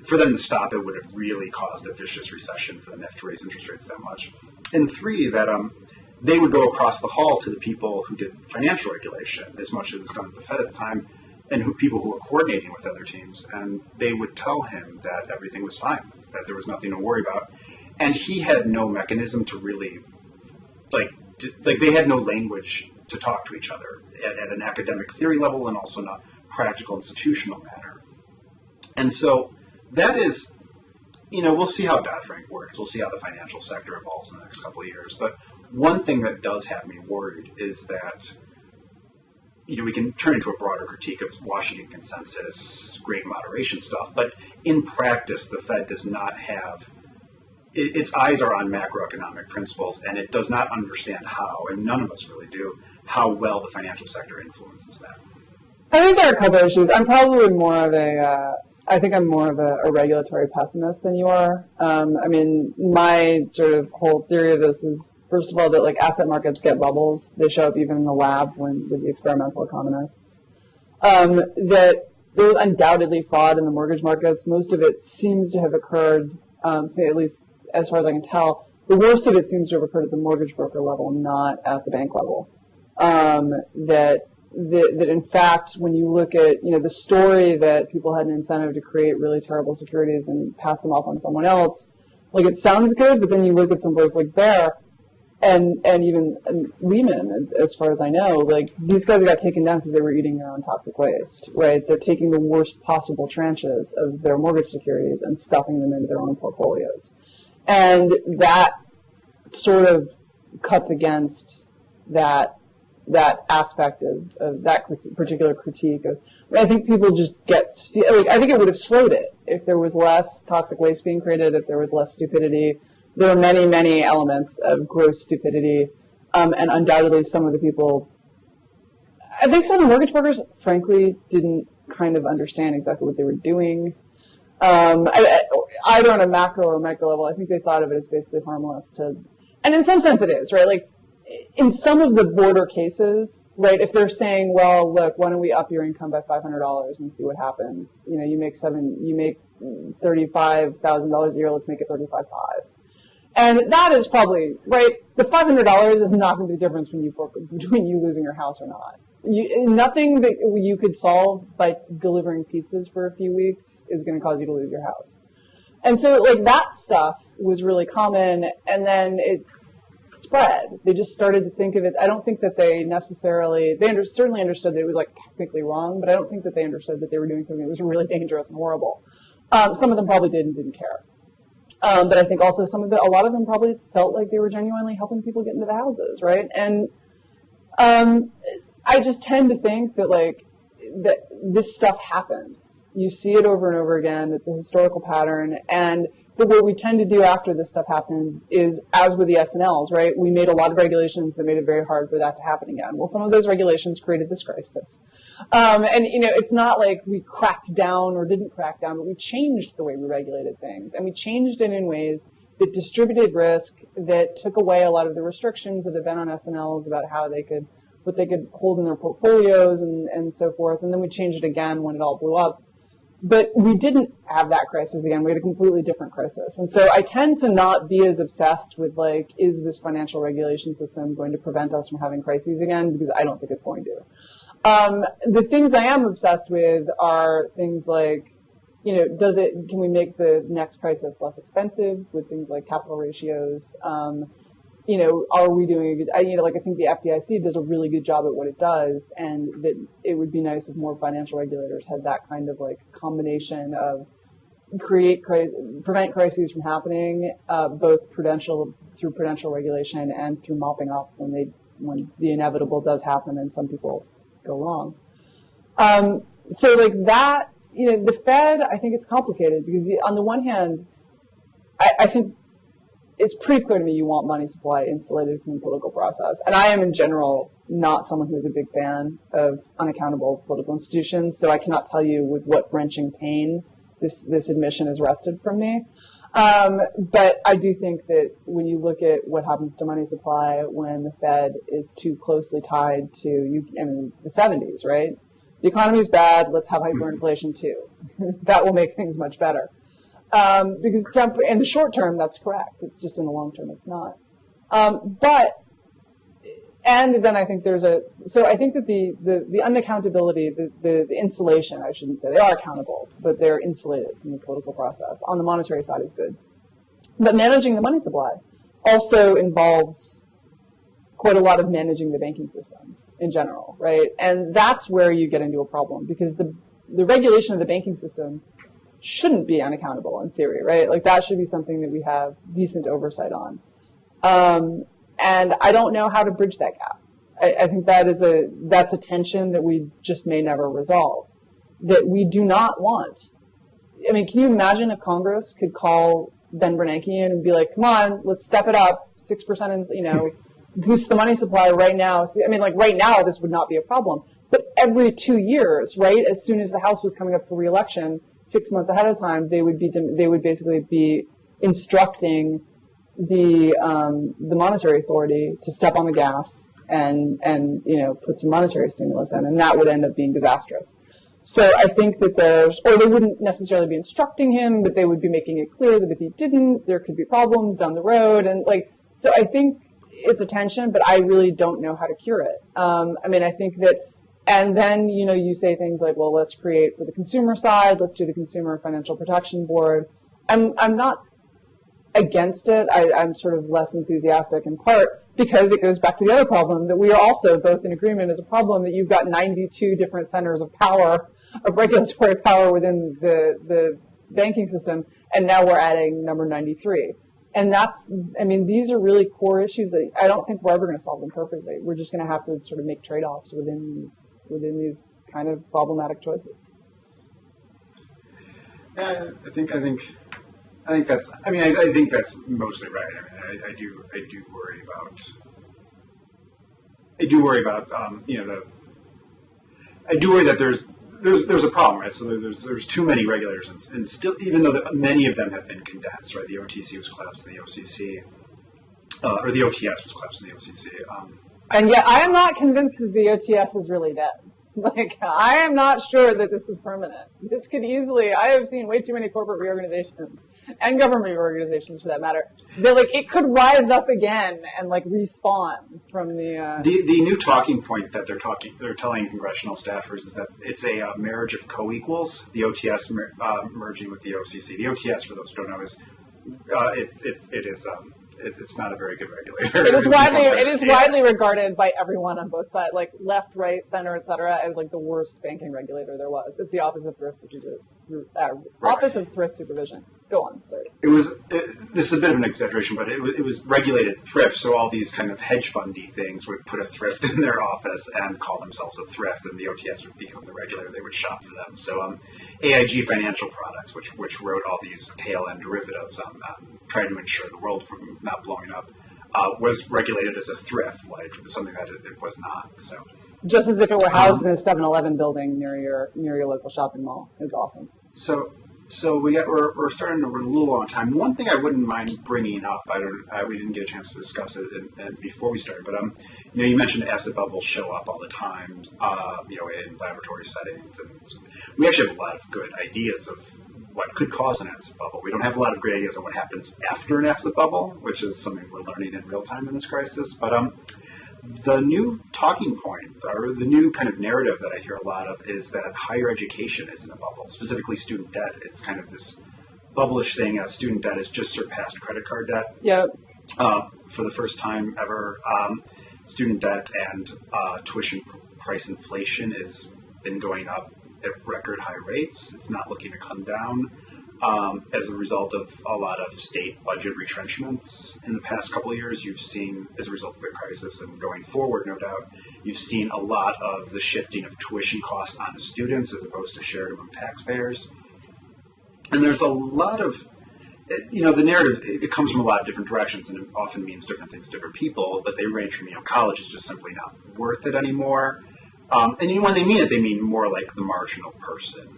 for them to stop, it would have really caused a vicious recession for them to have to raise interest rates that much. And 3, that they would go across the hall to the people who did financial regulation, as much as it was done at the Fed at the time, and people who were coordinating with other teams, and they would tell him that everything was fine, that there was nothing to worry about. And he had no mechanism to really, they had no language to talk to each other at an academic theory level, and also not practical institutional manner. And so that is, we'll see how Dodd-Frank works. We'll see how the financial sector evolves in the next couple of years. But one thing that does have me worried is that, we can turn into a broader critique of Washington consensus, great moderation stuff. But in practice, the Fed does not have, its eyes are on macroeconomic principles, and it does not understand how, and none of us really do, how well the financial sector influences that. I think there are a couple of issues. I'm probably more of a I think I'm more of a regulatory pessimist than you are. I mean, my sort of whole theory of this is, first of all, that like asset markets get bubbles. They show up even in the lab with the experimental economists. That there was undoubtedly fraud in the mortgage markets. Most of it seems to have occurred, say at least as far as I can tell. The worst of it seems to have occurred at the mortgage broker level, not at the bank level. That in fact, when you look at the story that people had an incentive to create really terrible securities and pass them off on someone else, like it sounds good, but then you look at some place like Bear and even Lehman, as far as I know, like these guys got taken down because they were eating their own toxic waste, right? They're taking the worst possible tranches of their mortgage securities and stuffing them into their own portfolios, and that sort of cuts against that aspect of that particular critique of. I think people just get like, I think it would have slowed it if there was less toxic waste being created, if there was less stupidity. There are many, many elements of gross stupidity, and undoubtedly some of the people. I think some of the mortgage brokers, frankly, didn't kind of understand exactly what they were doing. Either on a macro or micro level, I think they thought of it as basically harmless and in some sense it is, right? Like, in some of the border cases, right, if they're saying, well, look, why don't we up your income by $500 and see what happens? You make $35,000 a year, let's make it $35,500. And that is probably, right, the $500 is not going to be the difference between you losing your house or not. Nothing that you could solve by delivering pizzas for a few weeks is going to cause you to lose your house. And so, like, that stuff was really common, and then it spread. They just started to think of it. I don't think that they necessarily, certainly understood that it was, like, technically wrong, but I don't think that they understood that they were doing something that was really dangerous and horrible. Some of them probably did and didn't care. But I think also a lot of them probably felt like they were genuinely helping people get into the houses, right? And I just tend to think that, like, that this stuff happens. You see it over and over again. It's a historical pattern. But what we tend to do after this stuff happens is, as with the S&Ls, right, we made a lot of regulations that made it very hard for that to happen again. Well, some of those regulations created this crisis. It's not like we cracked down or didn't crack down, but we changed the way we regulated things. And we changed it in ways that distributed risk, that took away a lot of the restrictions that had been on S&Ls about what they could hold in their portfolios and so forth. And then we changed it again when it all blew up. But we didn't have that crisis again. We had a completely different crisis. And so I tend to not be as obsessed with, like, is this financial regulation system going to prevent us from having crises again? Because I don't think it's going to. The things I am obsessed with are things like, can we make the next crisis less expensive with things like capital ratios? Are we doing a good, I think the FDIC does a really good job at what it does, and that it would be nice if more financial regulators had that kind of, like, combination of prevent crises from happening, both through prudential regulation and through mopping up when the inevitable does happen and some people go wrong. So like that, the Fed, I think it's complicated because on the one hand, I think it's pretty clear to me you want money supply insulated from the political process. And I am, in general, not someone who is a big fan of unaccountable political institutions, so I cannot tell you with what wrenching pain this admission is wrested from me. But I do think that when you look at what happens to money supply when the Fed is too closely tied to, the 70s, right? The economy is bad, let's have hyperinflation too. That will make things much better. Because in the short term, that's correct. It's just in the long term, it's not. And then I think I think that the unaccountability, the insulation, I shouldn't say, they are accountable, but they're insulated from the political process. On the monetary side is good. But managing the money supply also involves quite a lot of managing the banking system in general, right? And that's where you get into a problem, because the regulation of the banking system shouldn't be unaccountable in theory, right? Like that should be something that we have decent oversight on. And I don't know how to bridge that gap. I think that's a tension that we just may never resolve, that we do not want. I mean, can you imagine if Congress could call Ben Bernanke in and be like, come on, let's step it up, 6%, boost the money supply right now. So, right now this would not be a problem. But every 2 years, right? As soon as the House was coming up for re-election, 6 months ahead of time, they would basically be instructing the monetary authority to step on the gas and put some monetary stimulus in, and that would end up being disastrous. So I think that or they wouldn't necessarily be instructing him, but they would be making it clear that if he didn't, there could be problems down the road, and so I think it's a tension, but I really don't know how to cure it. I think that, and then you say things like, well, let's create for the consumer side, let's do the Consumer Financial Protection Board. I'm not against it. I'm sort of less enthusiastic in part because it goes back to the other problem that we are also both in agreement is a problem that you've got 92 different centers of power, of regulatory power within the banking system, and now we're adding number 93. And these are really core issues that I don't think we're ever going to solve them perfectly. We're just going to have to sort of make trade-offs within these kind of problematic choices. Yeah, I think that's. I think that's mostly right. I do worry about. I do worry about. I do worry that there's a problem, right? So there's too many regulators, and still, even though many of them have been condensed, right? The OTC was collapsed in the OCC, or the OTS was collapsed in the OCC. And yet, I am not convinced that the OTS is really dead. I am not sure that this is permanent. This could easily. I have seen way too many corporate reorganizations and government reorganizations, for that matter. It could rise up again and respawn from the. The new talking point that they're telling congressional staffers is that it's a marriage of co-equals. The OTS merging with the OCC. The OTS, for those who don't know, is it's not a very good regulator. It is widely regarded by everyone on both sides, left, right, center, etc., as the worst banking regulator there was. It's the Office of Thrift Supervision. Go on, sorry. This is a bit of an exaggeration, but it was regulated thrift, so all these kind of hedge fundy things would put a thrift in their office and call themselves a thrift, and the OTS would become the regulator. They would shop for them. So AIG Financial Products, which wrote all these tail-end derivatives trying to insure the world from not blowing up, was regulated as a thrift, something that it was not. So just as if it were housed in a 7-Eleven building near your local shopping mall. It's awesome. So we're starting to run a little on time. One thing I wouldn't mind bringing up, we didn't get a chance to discuss it before we started, but you mentioned asset bubbles show up all the time, in laboratory settings, and we actually have a lot of good ideas of what could cause an asset bubble. We don't have a lot of great ideas on what happens after an asset bubble, which is something we're learning in real time in this crisis. But the new talking point, or the new kind of narrative that I hear a lot of, is that higher education is in a bubble, specifically student debt. It's kind of this bubblish thing as student debt has just surpassed credit card debt. Yep. For the first time ever. Student debt and tuition price inflation has been going up at record high rates. It's not looking to come down. As a result of a lot of state budget retrenchments in the past couple of years, you've seen, as a result of the crisis and going forward, no doubt, you've seen a lot of the shifting of tuition costs onto students as opposed to shared among taxpayers. And there's a lot of, the narrative, it comes from a lot of different directions, and it often means different things to different people, but they range from, college is just simply not worth it anymore. And when they mean it, they mean more like the marginal person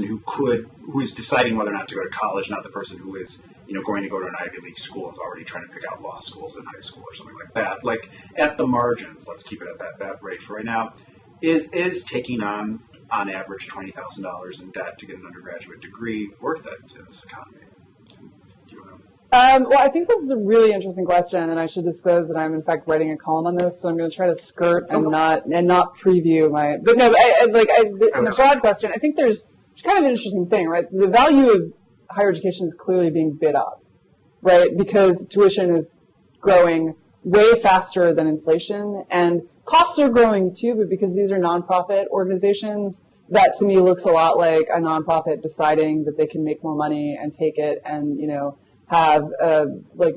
who is deciding whether or not to go to college, not the person who is, going to go to an Ivy League school, is already trying to pick out law schools in high school or something like that. At the margins, let's keep it at that rate for right now, is taking on average $20,000 in debt to get an undergraduate degree worth it to this economy? Well, I think this is a really interesting question, and I should disclose that I'm in fact writing a column on this, so I'm going to try to skirt and not preview my. But no, in a broad question, I think there's kind of an interesting thing, right? The value of higher education is clearly being bid up, right? Because tuition is growing way faster than inflation, and costs are growing too. But because these are nonprofit organizations, that to me looks a lot like a nonprofit deciding that they can make more money and take it, and have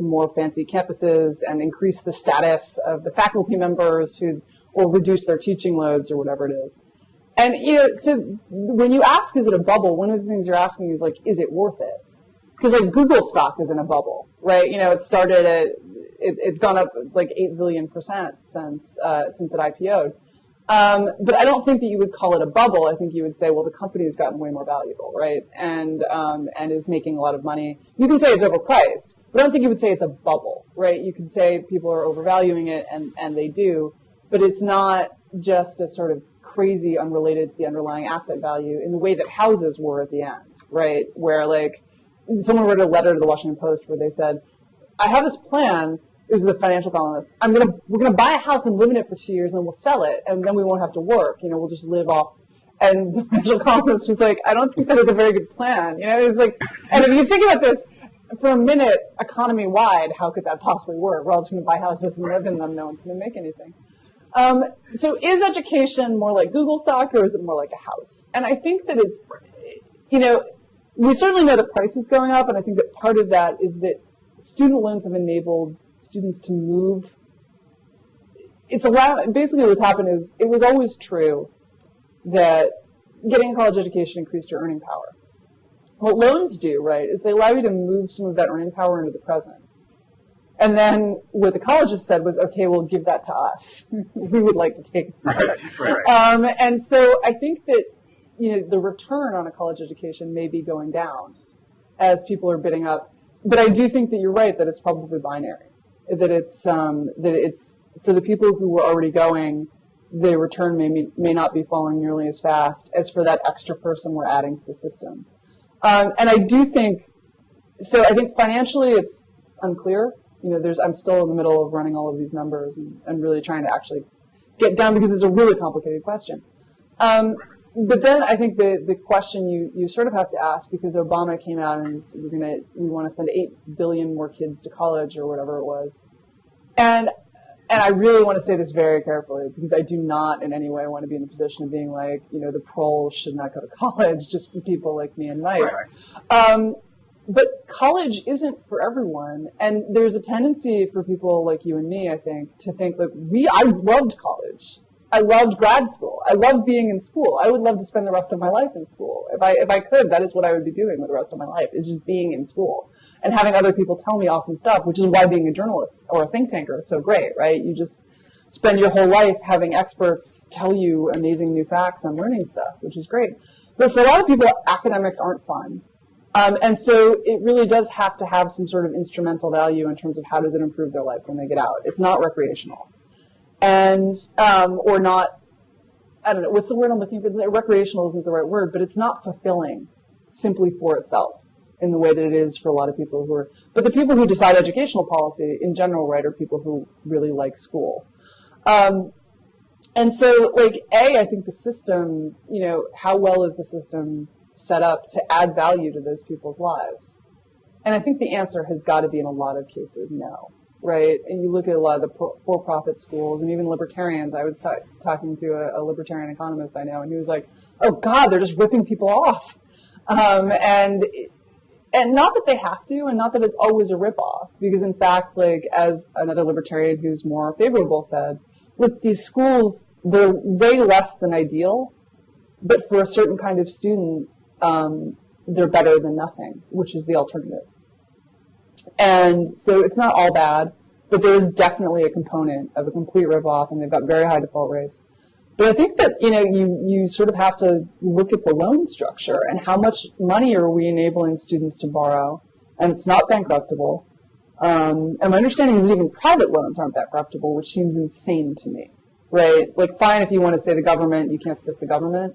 more fancy campuses and increase the status of the faculty members or reduce their teaching loads or whatever it is. And so when you ask, is it a bubble? One of the things you're asking is is it worth it? Because Google stock is in a bubble, right? It started at it's gone up 8 zillion % since it IPO'd. But I don't think that you would call it a bubble. I think you would say, well, the company has gotten way more valuable, right? And is making a lot of money. You can say it's overpriced, but I don't think you would say it's a bubble, right? You could say people are overvaluing it, and they do, but it's not just a sort of crazy unrelated to the underlying asset value in the way that houses were at the end, right? Where like someone wrote a letter to the Washington Post where they said, I have this plan. It was the financial columnist. We're gonna buy a house and live in it for 2 years, and then we'll sell it, and then we won't have to work. We'll just live off. And the financial columnist was like, I don't think that is a very good plan. It's like, and if you think about this for a minute, economy wide, how could that possibly work? We're all just gonna buy houses and live in them. No one's gonna make anything. So is education more like Google stock, or is it more like a house? And I think that it's, we certainly know the price is going up, and I think that part of that is that student loans have enabled students to move. Basically what's happened is, it was always true that getting a college education increased your earning power. What loans do, right, is they allow you to move some of that earning power into the present. And then what the colleges said was, okay, we'll give that to us. We would like to take it. Right. And so I think that the return on a college education may be going down as people are bidding up. But I do think that you're right, that it's probably binary. That it's for the people who were already going, the return may not be falling nearly as fast as for that extra person we're adding to the system. And I do think, so I think financially it's unclear. I'm still in the middle of running all of these numbers and really trying to actually get down, because it's a really complicated question. But then I think the question you sort of have to ask, because Obama came out and we want to send 8 billion more kids to college or whatever it was. And I really want to say this very carefully, because I do not in any way want to be in the position of being like, the proles should not go to college just for people like me and Mike. Right. But college isn't for everyone. And there's a tendency for people like you and me, I think, to think like, I loved college. I loved grad school. I loved being in school. I would love to spend the rest of my life in school. If I could, that is what I would be doing with the rest of my life, is just being in school and having other people tell me awesome stuff, which is why being a journalist or a think tanker is so great, right? You just spend your whole life having experts tell you amazing new facts and learning stuff, which is great. But for a lot of people, academics aren't fun. And so it really does have to have some sort of instrumental value in terms of how does it improve their life when they get out. It's not recreational. And, or not, I don't know, what's the word I'm looking for? Recreational isn't the right word, but it's not fulfilling simply for itself in the way that it is for a lot of people but the people who decide educational policy in general, right, are people who really like school. And so, like, I think the system, how well is the system set up to add value to those people's lives? And I think the answer has got to be in a lot of cases, no. Right, and you look at a lot of the for-profit schools, and even libertarians. I was talking to a libertarian economist I know, and he was like, "Oh God, they're just ripping people off," and not that they have to, and not that it's always a rip-off, because in fact, like as another libertarian who's more favorable said, look, these schools, they're way less than ideal, but for a certain kind of student, they're better than nothing, which is the alternative. And so it's not all bad, but there is definitely a component of a complete rip-off, and they've got very high default rates. But I think that, you sort of have to look at the loan structure and how much money are we enabling students to borrow, and it's not bankruptable. And my understanding is even private loans aren't bankruptable, which seems insane to me, right? Like, fine if you want to say the government, you can't stiff the government.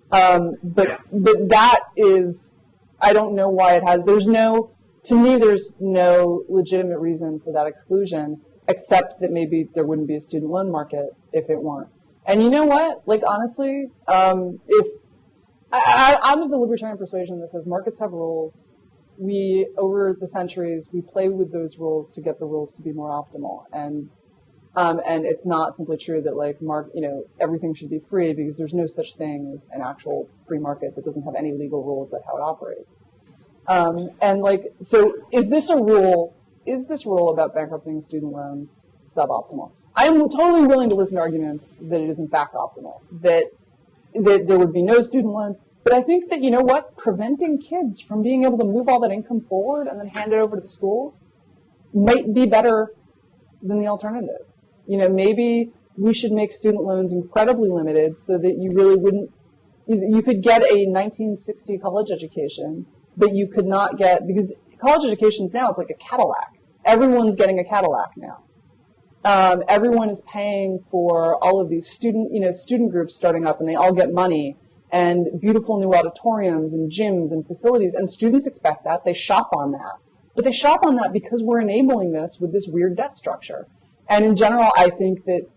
But that is, I don't know why it has, to me, there's no legitimate reason for that exclusion, except that maybe there wouldn't be a student loan market if it weren't. And you know what? Like, honestly, I'm of the libertarian persuasion that says markets have rules. Over the centuries, we play with those rules to get the rules to be more optimal. And it's not simply true that, like, everything should be free, because there's no such thing as an actual free market that doesn't have any legal rules about how it operates. And like, so is this rule about bankrupting student loans suboptimal? I am totally willing to listen to arguments that it is in fact optimal, that there would be no student loans. But I think that, preventing kids from being able to move all that income forward and then hand it over to the schools might be better than the alternative. Maybe we should make student loans incredibly limited so that you really wouldn't, you could get a 1960 college education, but you could not get, because college educations now, it's like a Cadillac. Everyone's getting a Cadillac now. Everyone is paying for all of these student groups starting up, and they all get money and beautiful new auditoriums and gyms and facilities, and students expect that. They shop on that. But they shop on that because we're enabling this with this weird debt structure. And in general, I think that,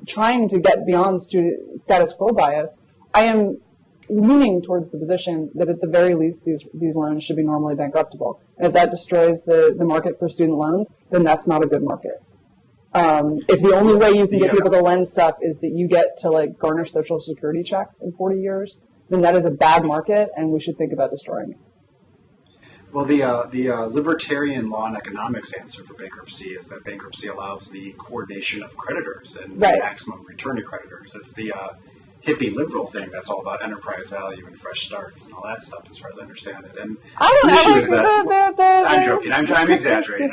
trying to get beyond status quo bias, I am leaning towards the position that at the very least these loans should be normally bankruptable. And if that destroys the market for student loans, then that's not a good market. If the only way you can get people to lend stuff is that you get to like garnish Social Security checks in 40 years, then that is a bad market, and we should think about destroying it. Well, the libertarian law and economics answer for bankruptcy is that bankruptcy allows the coordination of creditors and Right. maximum return to creditors. It's the hippie liberal thing that's all about enterprise value and fresh starts and all that stuff, as far as I understand it. And I don't the issue know. is that I'm joking. I'm exaggerating.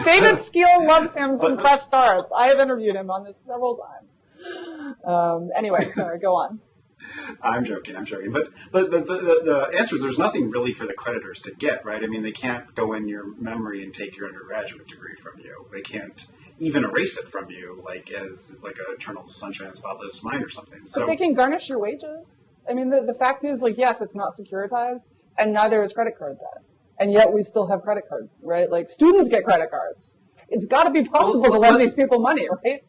David Skeel loves him some fresh starts. I have interviewed him on this several times. Anyway, sorry, go on. I'm joking. But the answer is there's nothing really for the creditors to get, right? I mean, they can't go in your memory and take your undergraduate degree from you. They can't even erase it from you, like as like a eternal sunshine and spotless mind or something. So But they can garnish your wages. I mean, the fact is, like, yes, it's not securitized, and neither is credit card debt. And yet we still have credit card, right? Like, students get credit cards. It's got to be possible to lend these people money, right?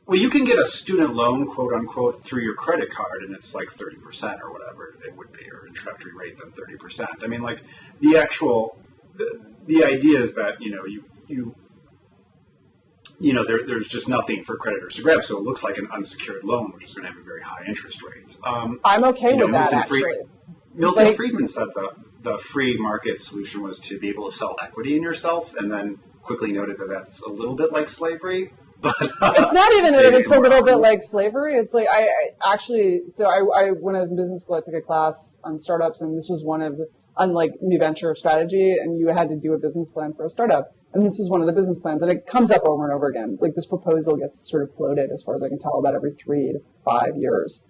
Well, you can get a student loan, quote unquote, through your credit card, and it's like 30% or whatever it would be, or introductory rate than 30%. I mean, like the actual, the idea is that there's just nothing for creditors to grab, so it looks like an unsecured loan, which is going to have a very high interest rate. I'm okay with that, actually. Milton Friedman said the free market solution was to be able to sell equity in yourself, and then quickly noted that that's a little bit like slavery. But, it's not even that it's a little bit like slavery. It's like I when I was in business school, I took a class on startups, and this was one of the, on like new venture strategy, and you had to do a business plan for a startup. And this is one of the business plans, and it comes up over and over again. Like this proposal gets sort of floated, as far as I can tell, about every 3 to 5 years.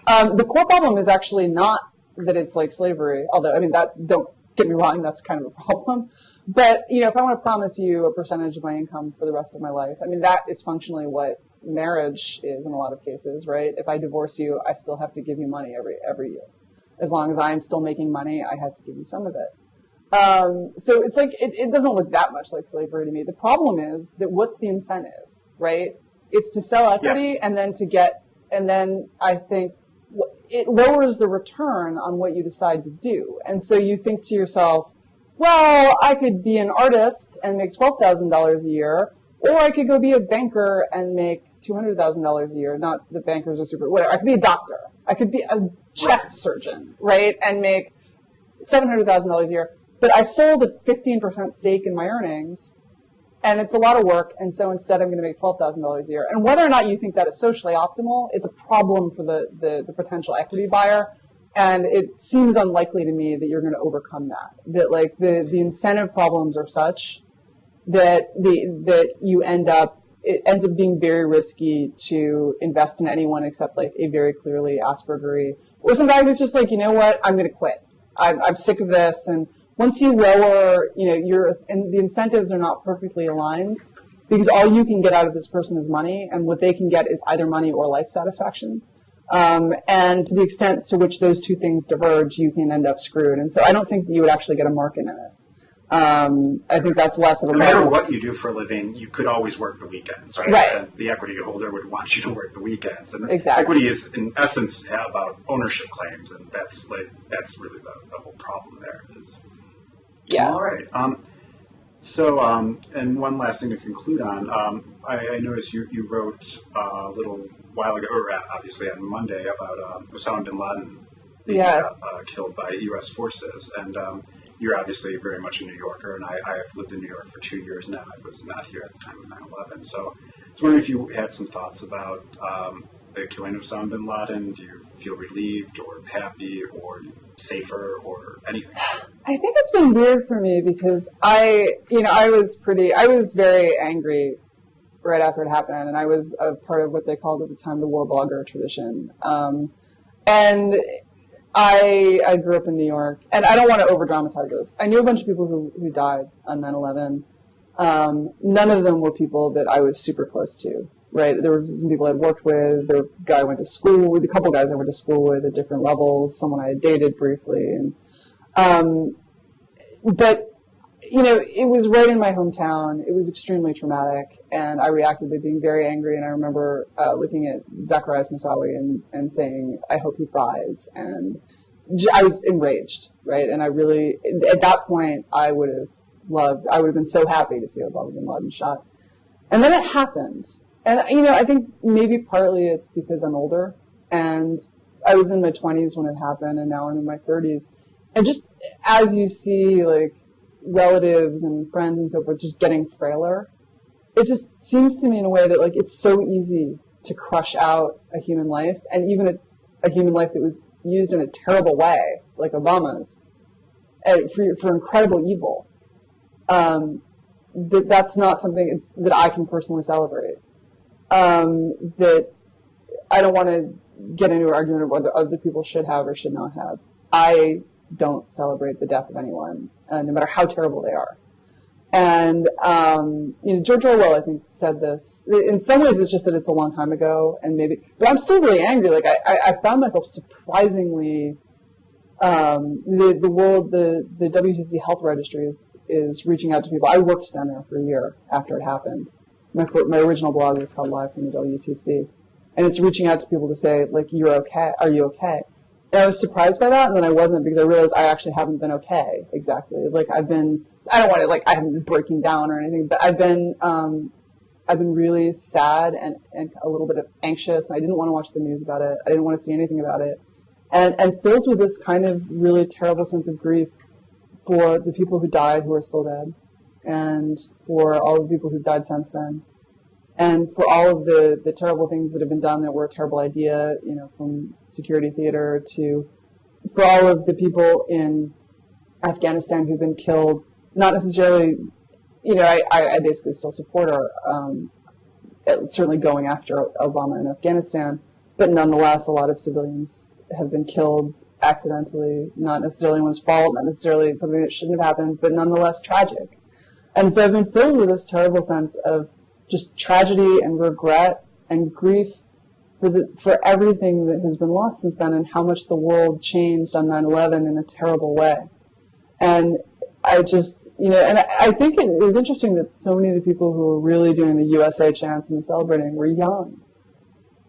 The core problem is actually not that it's like slavery, although, I mean, don't get me wrong, that's kind of a problem. But, if I want to promise you a percentage of my income for the rest of my life, I mean, that is functionally what marriage is in a lot of cases, right? If I divorce you, I still have to give you money every year. As long as I'm still making money, I have to give you some of it. So it's like, it doesn't look that much like slavery to me. The problem is that what's the incentive, right? It's to sell equity and then I think it lowers the return on what you decide to do. And so you think to yourself, well, I could be an artist and make $12,000 a year, or I could go be a banker and make $200,000 a year. Not that bankers are super, whatever. I could be a doctor. I could be a chest surgeon, right, and make $700,000 a year. But I sold a 15% stake in my earnings, and it's a lot of work, and so instead I'm going to make $12,000 a year. And whether or not you think that is socially optimal, it's a problem for the potential equity buyer. And it seems unlikely to me that you're going to overcome that. That like the incentive problems are such that it ends up being very risky to invest in anyone except like a very clearly Aspergery or some guy who's just like, you know what, I'm going to quit. I'm sick of this. And once you lower, and the incentives are not perfectly aligned because all you can get out of this person is money, and what they can get is either money or life satisfaction. And to the extent to which those two things diverge, you can end up screwed. And so I don't think that you would actually get a market in it. I think that's less of a no matter what you do for a living, you could always work the weekends, right? Right. And the equity holder would want you to work the weekends. And Exactly. equity is, in essence, about ownership claims, and that's really the whole problem there. Yeah. All right. And one last thing to conclude on, I noticed you wrote a little while ago, or obviously on Monday, about Osama bin Laden being killed by U.S. forces. And you're obviously very much a New Yorker, and I have lived in New York for 2 years now. I was not here at the time of 9/11. So I was wondering if you had some thoughts about the killing of Osama bin Laden. Do you feel relieved or happy or safer or anything? I think it's been weird for me because I was very angry right after it happened, and I was a part of what they called at the time the war blogger tradition. And I grew up in New York, and I don't want to over-dramatize this. I knew a bunch of people who died on 9/11. None of them were people that I was super close to, right? There were some people I'd worked with, there were a guy I went to school with, a couple guys I went to school with at different levels, someone I had dated briefly. And but, you know, it was right in my hometown. It was extremely traumatic, and I reacted by being very angry. And I remember looking at Zacharias Moussaoui and saying, I hope he fries. And I was enraged, right? And I really, at that point, I would have been so happy to see Osama bin Laden shot. And then it happened. And, you know, I think maybe partly it's because I'm older. And I was in my 20s when it happened, and now I'm in my 30s. And just as you see, like, relatives and friends and so forth just getting frailer, it just seems to me in a way that, like, it's so easy to crush out a human life, and even a human life that was used in a terrible way, like Obama's, for incredible evil. That's not something that I can personally celebrate. That I don't want to get into an argument of whether other people should have or should not have. I don't celebrate the death of anyone, no matter how terrible they are. And you know, George Orwell, I think, said this. In some ways, it's just that it's a long time ago, and but I'm still really angry. Like I found myself surprisingly. The WTC Health Registry is reaching out to people. I worked down there for a year after it happened. My original blog was called Live from the WTC, and it's reaching out to people to say, like, you're okay? Are you okay? And I was surprised by that, and then I wasn't, because I realized I actually haven't been okay exactly. Like, I haven't been breaking down or anything, but I've been really sad and a little bit anxious. I didn't want to watch the news about it. I didn't want to see anything about it. And filled with this kind of really terrible sense of grief for the people who died who are still dead, and for all the people who've died since then, and for all of the terrible things that have been done that were a terrible idea, you know, from security theater for all of the people in Afghanistan who've been killed. Not necessarily, you know, I basically still support certainly going after Obama in Afghanistan, but nonetheless, a lot of civilians have been killed accidentally, not necessarily anyone's fault, not necessarily something that shouldn't have happened, but nonetheless tragic. And so I've been filled with this terrible sense of just tragedy and regret and grief for everything that has been lost since then, and how much the world changed on 9/11 in a terrible way. And I just, you know, and I think it was interesting that so many of the people who were really doing the USA chants and the celebrating were young.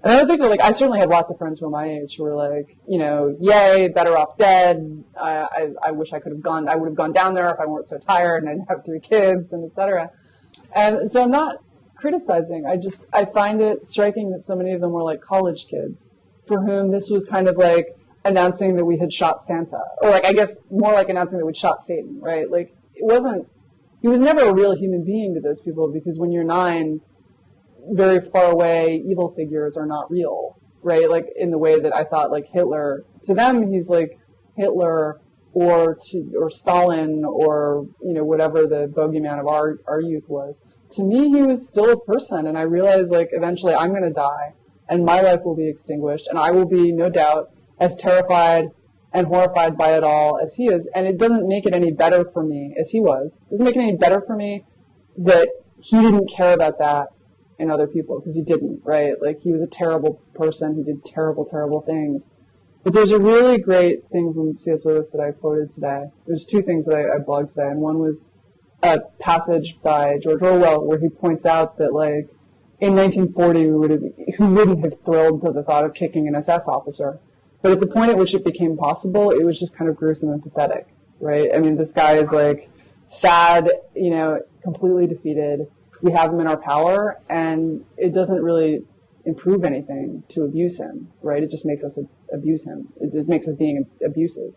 And I don't think that, like, I certainly have lots of friends who are my age who were like, you know, yay, better off dead. I wish I would have gone down there if I weren't so tired and I didn't have 3 kids, and et cetera. And so I'm not criticizing. I find it striking that so many of them were like college kids for whom this was kind of like announcing that we had shot Santa, or like, I guess more like announcing that we'd shot Satan, right? Like, he was never a real human being to those people, because when you're 9, very far away evil figures are not real, right? Like, in the way that I thought, like, Hitler, to them he's like Hitler or Stalin, or, you know, whatever the bogeyman of our youth was. To me, he was still a person, and I realized, like, eventually I'm going to die, and my life will be extinguished, and I will be, no doubt, as terrified and horrified by it all as he is. And it doesn't make it any better for me, as he was. It doesn't make it any better for me that he didn't care about that in other people, because he didn't, right? Like, he was a terrible person who did terrible, terrible things. But there's a really great thing from C.S. Lewis that I quoted today. There's 2 things that I blogged today, and one was a passage by George Orwell where he points out that, like, in 1940, who wouldn't have thrilled to the thought of kicking an SS officer? But at the point at which it became possible, it was just kind of gruesome and pathetic, right? I mean, this guy is, like, sad, you know, completely defeated. We have him in our power, and it doesn't really improve anything to abuse him, right? It just makes us abuse him. It just makes us being abusive.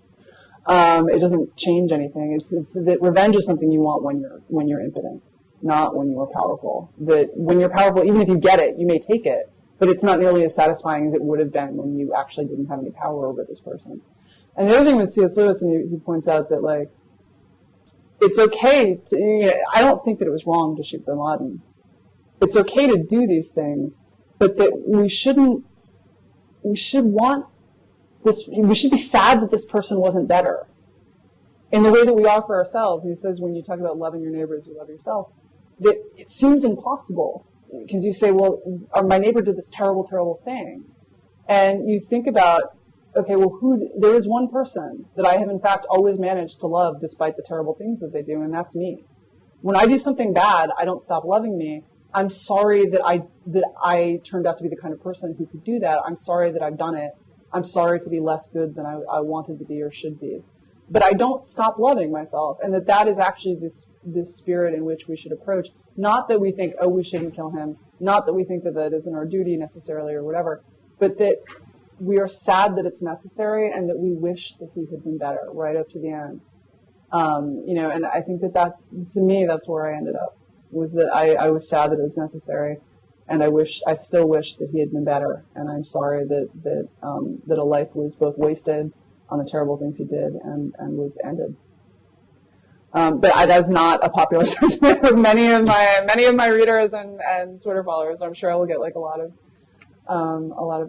It doesn't change anything. It's that revenge is something you want when you're impotent, not when you are powerful. That when you're powerful, even if you get it, you may take it, but it's not nearly as satisfying as it would have been when you actually didn't have any power over this person. And the other thing with C.S. Lewis, and he points out that, like, it's okay to, you know, I don't think that it was wrong to shoot bin Laden. it's okay to do these things, but that we should be sad that this person wasn't better. In the way that we are for ourselves, he says when you talk about loving your neighbor as you love yourself, that it seems impossible because you say, well, my neighbor did this terrible, terrible thing. And you think about, okay, well, there is one person that I have in fact always managed to love despite the terrible things that they do, and that's me. When I do something bad, I don't stop loving me. I'm sorry that I turned out to be the kind of person who could do that. I'm sorry that I've done it. I'm sorry to be less good than I wanted to be or should be. But I don't stop loving myself, and that is actually this spirit in which we should approach. Not that we think, oh, we shouldn't kill him. Not that we think that isn't our duty necessarily or whatever, but that we are sad that it's necessary and that we wish that he had been better right up to the end. And I think that's, to me, that's where I ended up, was that I was sad that it was necessary, and I still wish that he had been better, and I'm sorry that a life was both wasted on the terrible things he did and was ended. But that's not a popular sentiment of many of my readers and Twitter followers. I'm sure I will get like a lot of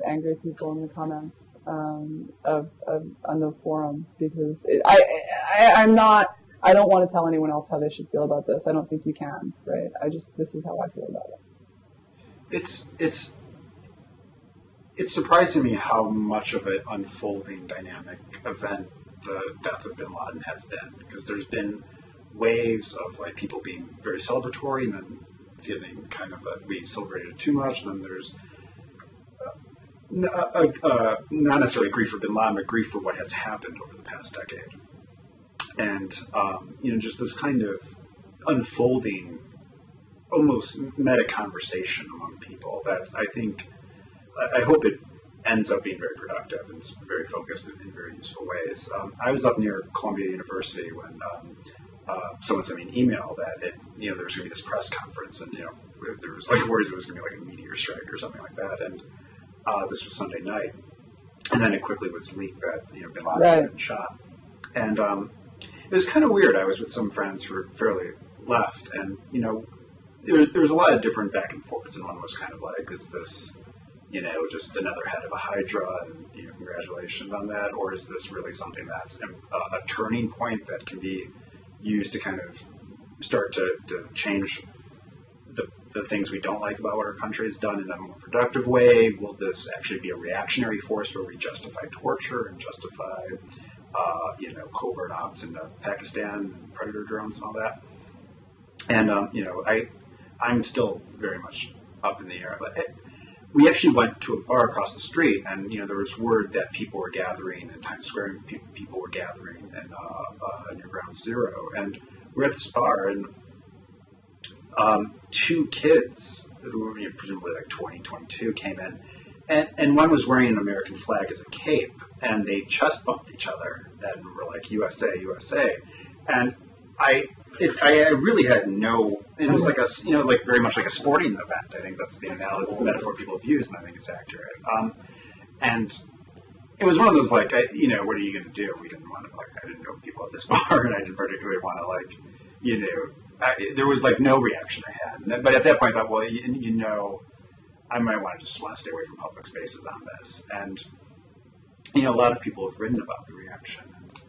angry people in the comments on the forum because I don't want to tell anyone else how they should feel about this. I don't think you can, right? This is how I feel about it. It's surprising to me how much of an unfolding dynamic event the death of bin Laden has been, because there's been waves of like people being very celebratory and then feeling kind of that we celebrated it too much, and then there's not necessarily grief for bin Laden, but grief for what has happened over the past decade. And, just this kind of unfolding, almost meta conversation among people that I hope it ends up being very productive and very focused in very useful ways. I was up near Columbia University when someone sent me an email that there was going to be this press conference, and there was like worries it was going to be like a meteor strike or something like that, and this was Sunday night, and then it quickly was leaked that bin Laden had been shot, and it was kind of weird. I was with some friends who were fairly left, and there was a lot of different back and forths, and one was kind of like, is this just another head of a hydra, and congratulations on that, or is this really something that's a turning point that can be used to kind of start to change the things we don't like about what our country has done in a more productive way? Will this actually be a reactionary force where we justify torture and justify covert ops into Pakistan and predator drones and all that? And I'm still very much up in the air, but we actually went to a bar across the street, and there was word that people were gathering in Times Square, and people were gathering near Ground Zero, and we're at this bar, and two kids who were presumably like 20, 22 came in, and one was wearing an American flag as a cape, and they chest bumped each other and were like, USA, USA, and I really had no, and it was like like very much like a sporting event. I think that's the metaphor people have used, and I think it's accurate. And it was one of those like, what are you going to do? We didn't want to I didn't know people at this bar, and I didn't particularly want to there was like no reaction I had. But at that point, I thought, well, I might want to stay away from public spaces on this. And a lot of people have written about the reaction. And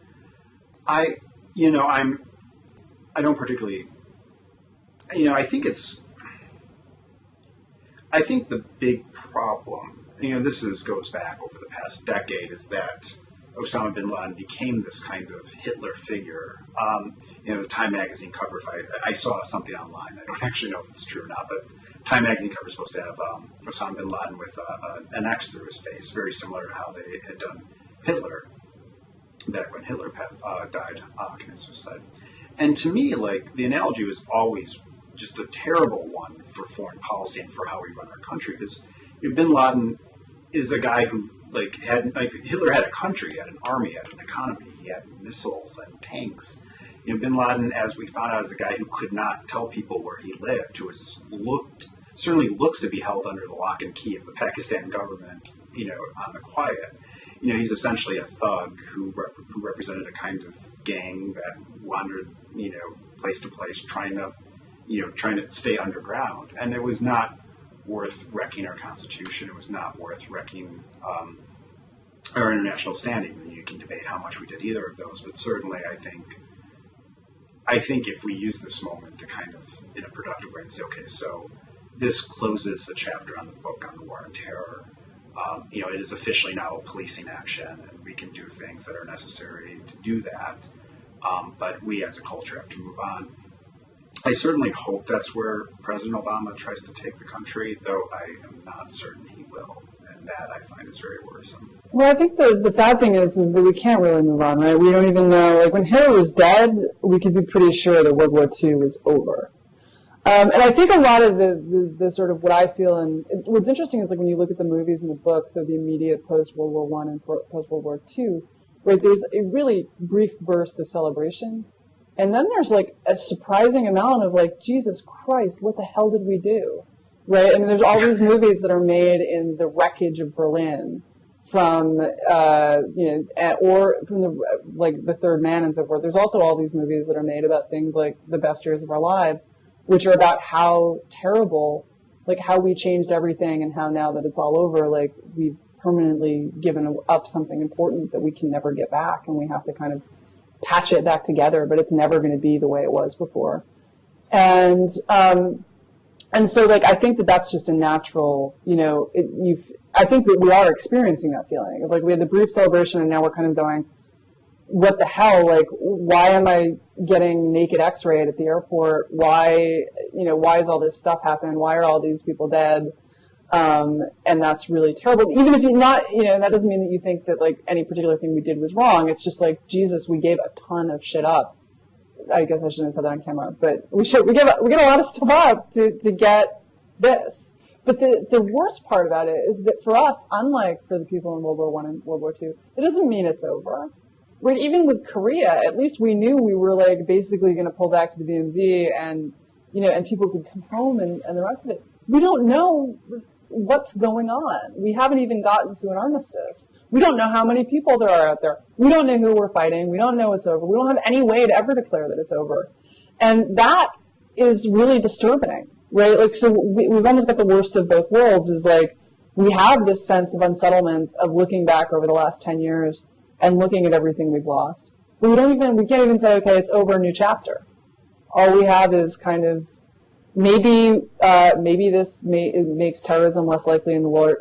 I don't particularly, I think the big problem, this goes back over the past decade, is that Osama bin Laden became this kind of Hitler figure. The Time magazine cover, I saw something online, I don't actually know if it's true or not, but Time magazine cover is supposed to have Osama bin Laden with an X through his face, very similar to how they had done Hitler back when Hitler died, committed suicide. And to me, the analogy was always just a terrible one for foreign policy and for how we run our country. Because bin Laden is a guy who, Hitler had a country, he had an army, he had an economy, he had missiles and tanks. Bin Laden, as we found out, is a guy who could not tell people where he lived, who certainly looks to be held under the lock and key of the Pakistan government, on the quiet. He's essentially a thug who represented a kind of gang that wandered, place to place, trying to, trying to stay underground. And it was not worth wrecking our Constitution. It was not worth wrecking our international standing. You can debate how much we did either of those, but certainly I think if we use this moment to kind of, in a productive way, and say, okay, so this closes the chapter on the book on the war on terror. It is officially now a policing action, and we can do things that are necessary to do that. But we as a culture have to move on. I certainly hope that's where President Obama tries to take the country, though I am not certain he will. And that I find is very worrisome. Well, I think the sad thing is that we can't really move on, right? We don't even know, like when Hitler was dead, we could be pretty sure that World War II was over. And I think a lot of the sort of what I feel, and what's interesting is like when you look at the movies and the books of the immediate post-World War I and post-World War II, right, there's a really brief burst of celebration. And then there's like a surprising amount of like, Jesus Christ, what the hell did we do? Right? I mean, there's all these movies that are made in the wreckage of Berlin from, or from the Third Man and so forth. There's also all these movies that are made about things like the best years of our lives, which are about how terrible, like how we changed everything and how now that it's all over, like we've permanently given up something important that we can never get back, and we have to kind of patch it back together, but it's never going to be the way it was before. And so like I think that that's just a natural, I think that we are experiencing that feeling. Like we had the brief celebration and now we're kind of going, what the hell? Like, why am I getting naked X-rayed at the airport? Why is all this stuff happening? Why are all these people dead? And that's really terrible. Even if you're not, that doesn't mean that you think that like any particular thing we did was wrong. It's just like, Jesus, we gave a ton of shit up. I guess I shouldn't have said that on camera, but we get a lot of stuff up to get this. But the worst part about it is that for us, unlike for the people in World War I and World War II, it doesn't mean it's over. Right? Even with Korea, at least we knew we were like basically going to pull back to the DMZ and people could come home and the rest of it. We don't know what's going on. We haven't even gotten to an armistice. We don't know how many people there are out there. We don't know who we're fighting. We don't know it's over. We don't have any way to ever declare that it's over. And that is really disturbing, right? Like, so we've almost got the worst of both worlds is like, we have this sense of unsettlement of looking back over the last 10 years and looking at everything we've lost. But we can't even say, okay, it's over, a new chapter. All we have is kind of, maybe this makes terrorism less likely and the war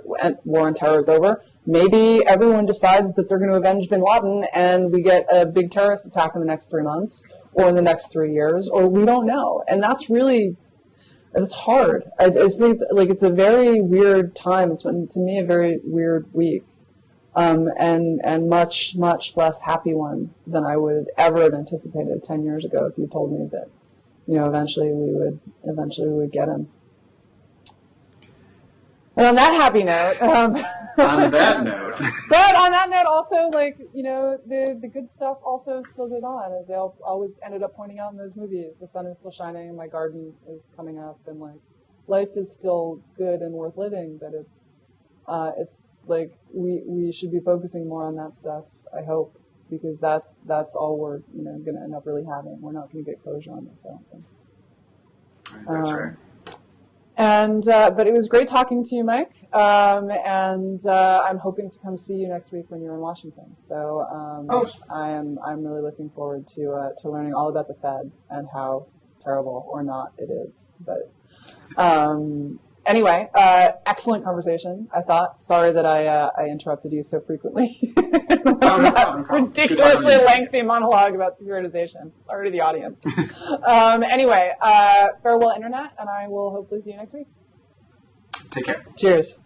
on terror is over. Maybe everyone decides that they're going to avenge bin Laden and we get a big terrorist attack in the next 3 months or in the next 3 years, or we don't know. And that's really, it's hard. I just think like it's a very weird time. It's been, to me, a very weird week. And much, much less happy one than I would ever have anticipated 10 years ago if you told me that, eventually we would get him. And on that happy note, on that note, but on that note, also like the good stuff also still goes on, as they always ended up pointing out in those movies. The sun is still shining, my garden is coming up, and like life is still good and worth living. But it's like we should be focusing more on that stuff. I hope, because that's all we're going to end up really having. We're not going to get closure on this, I don't think. That's right. And but it was great talking to you, Mike. And I'm hoping to come see you next week when you're in Washington. So I'm really looking forward to learning all about the Fed and how terrible or not it is. But anyway, excellent conversation, I thought. Sorry that I interrupted you so frequently. No. Ridiculously lengthy monologue about securitization. Sorry to the audience. Anyway, farewell, Internet, and I will hopefully see you next week. Take care. Cheers.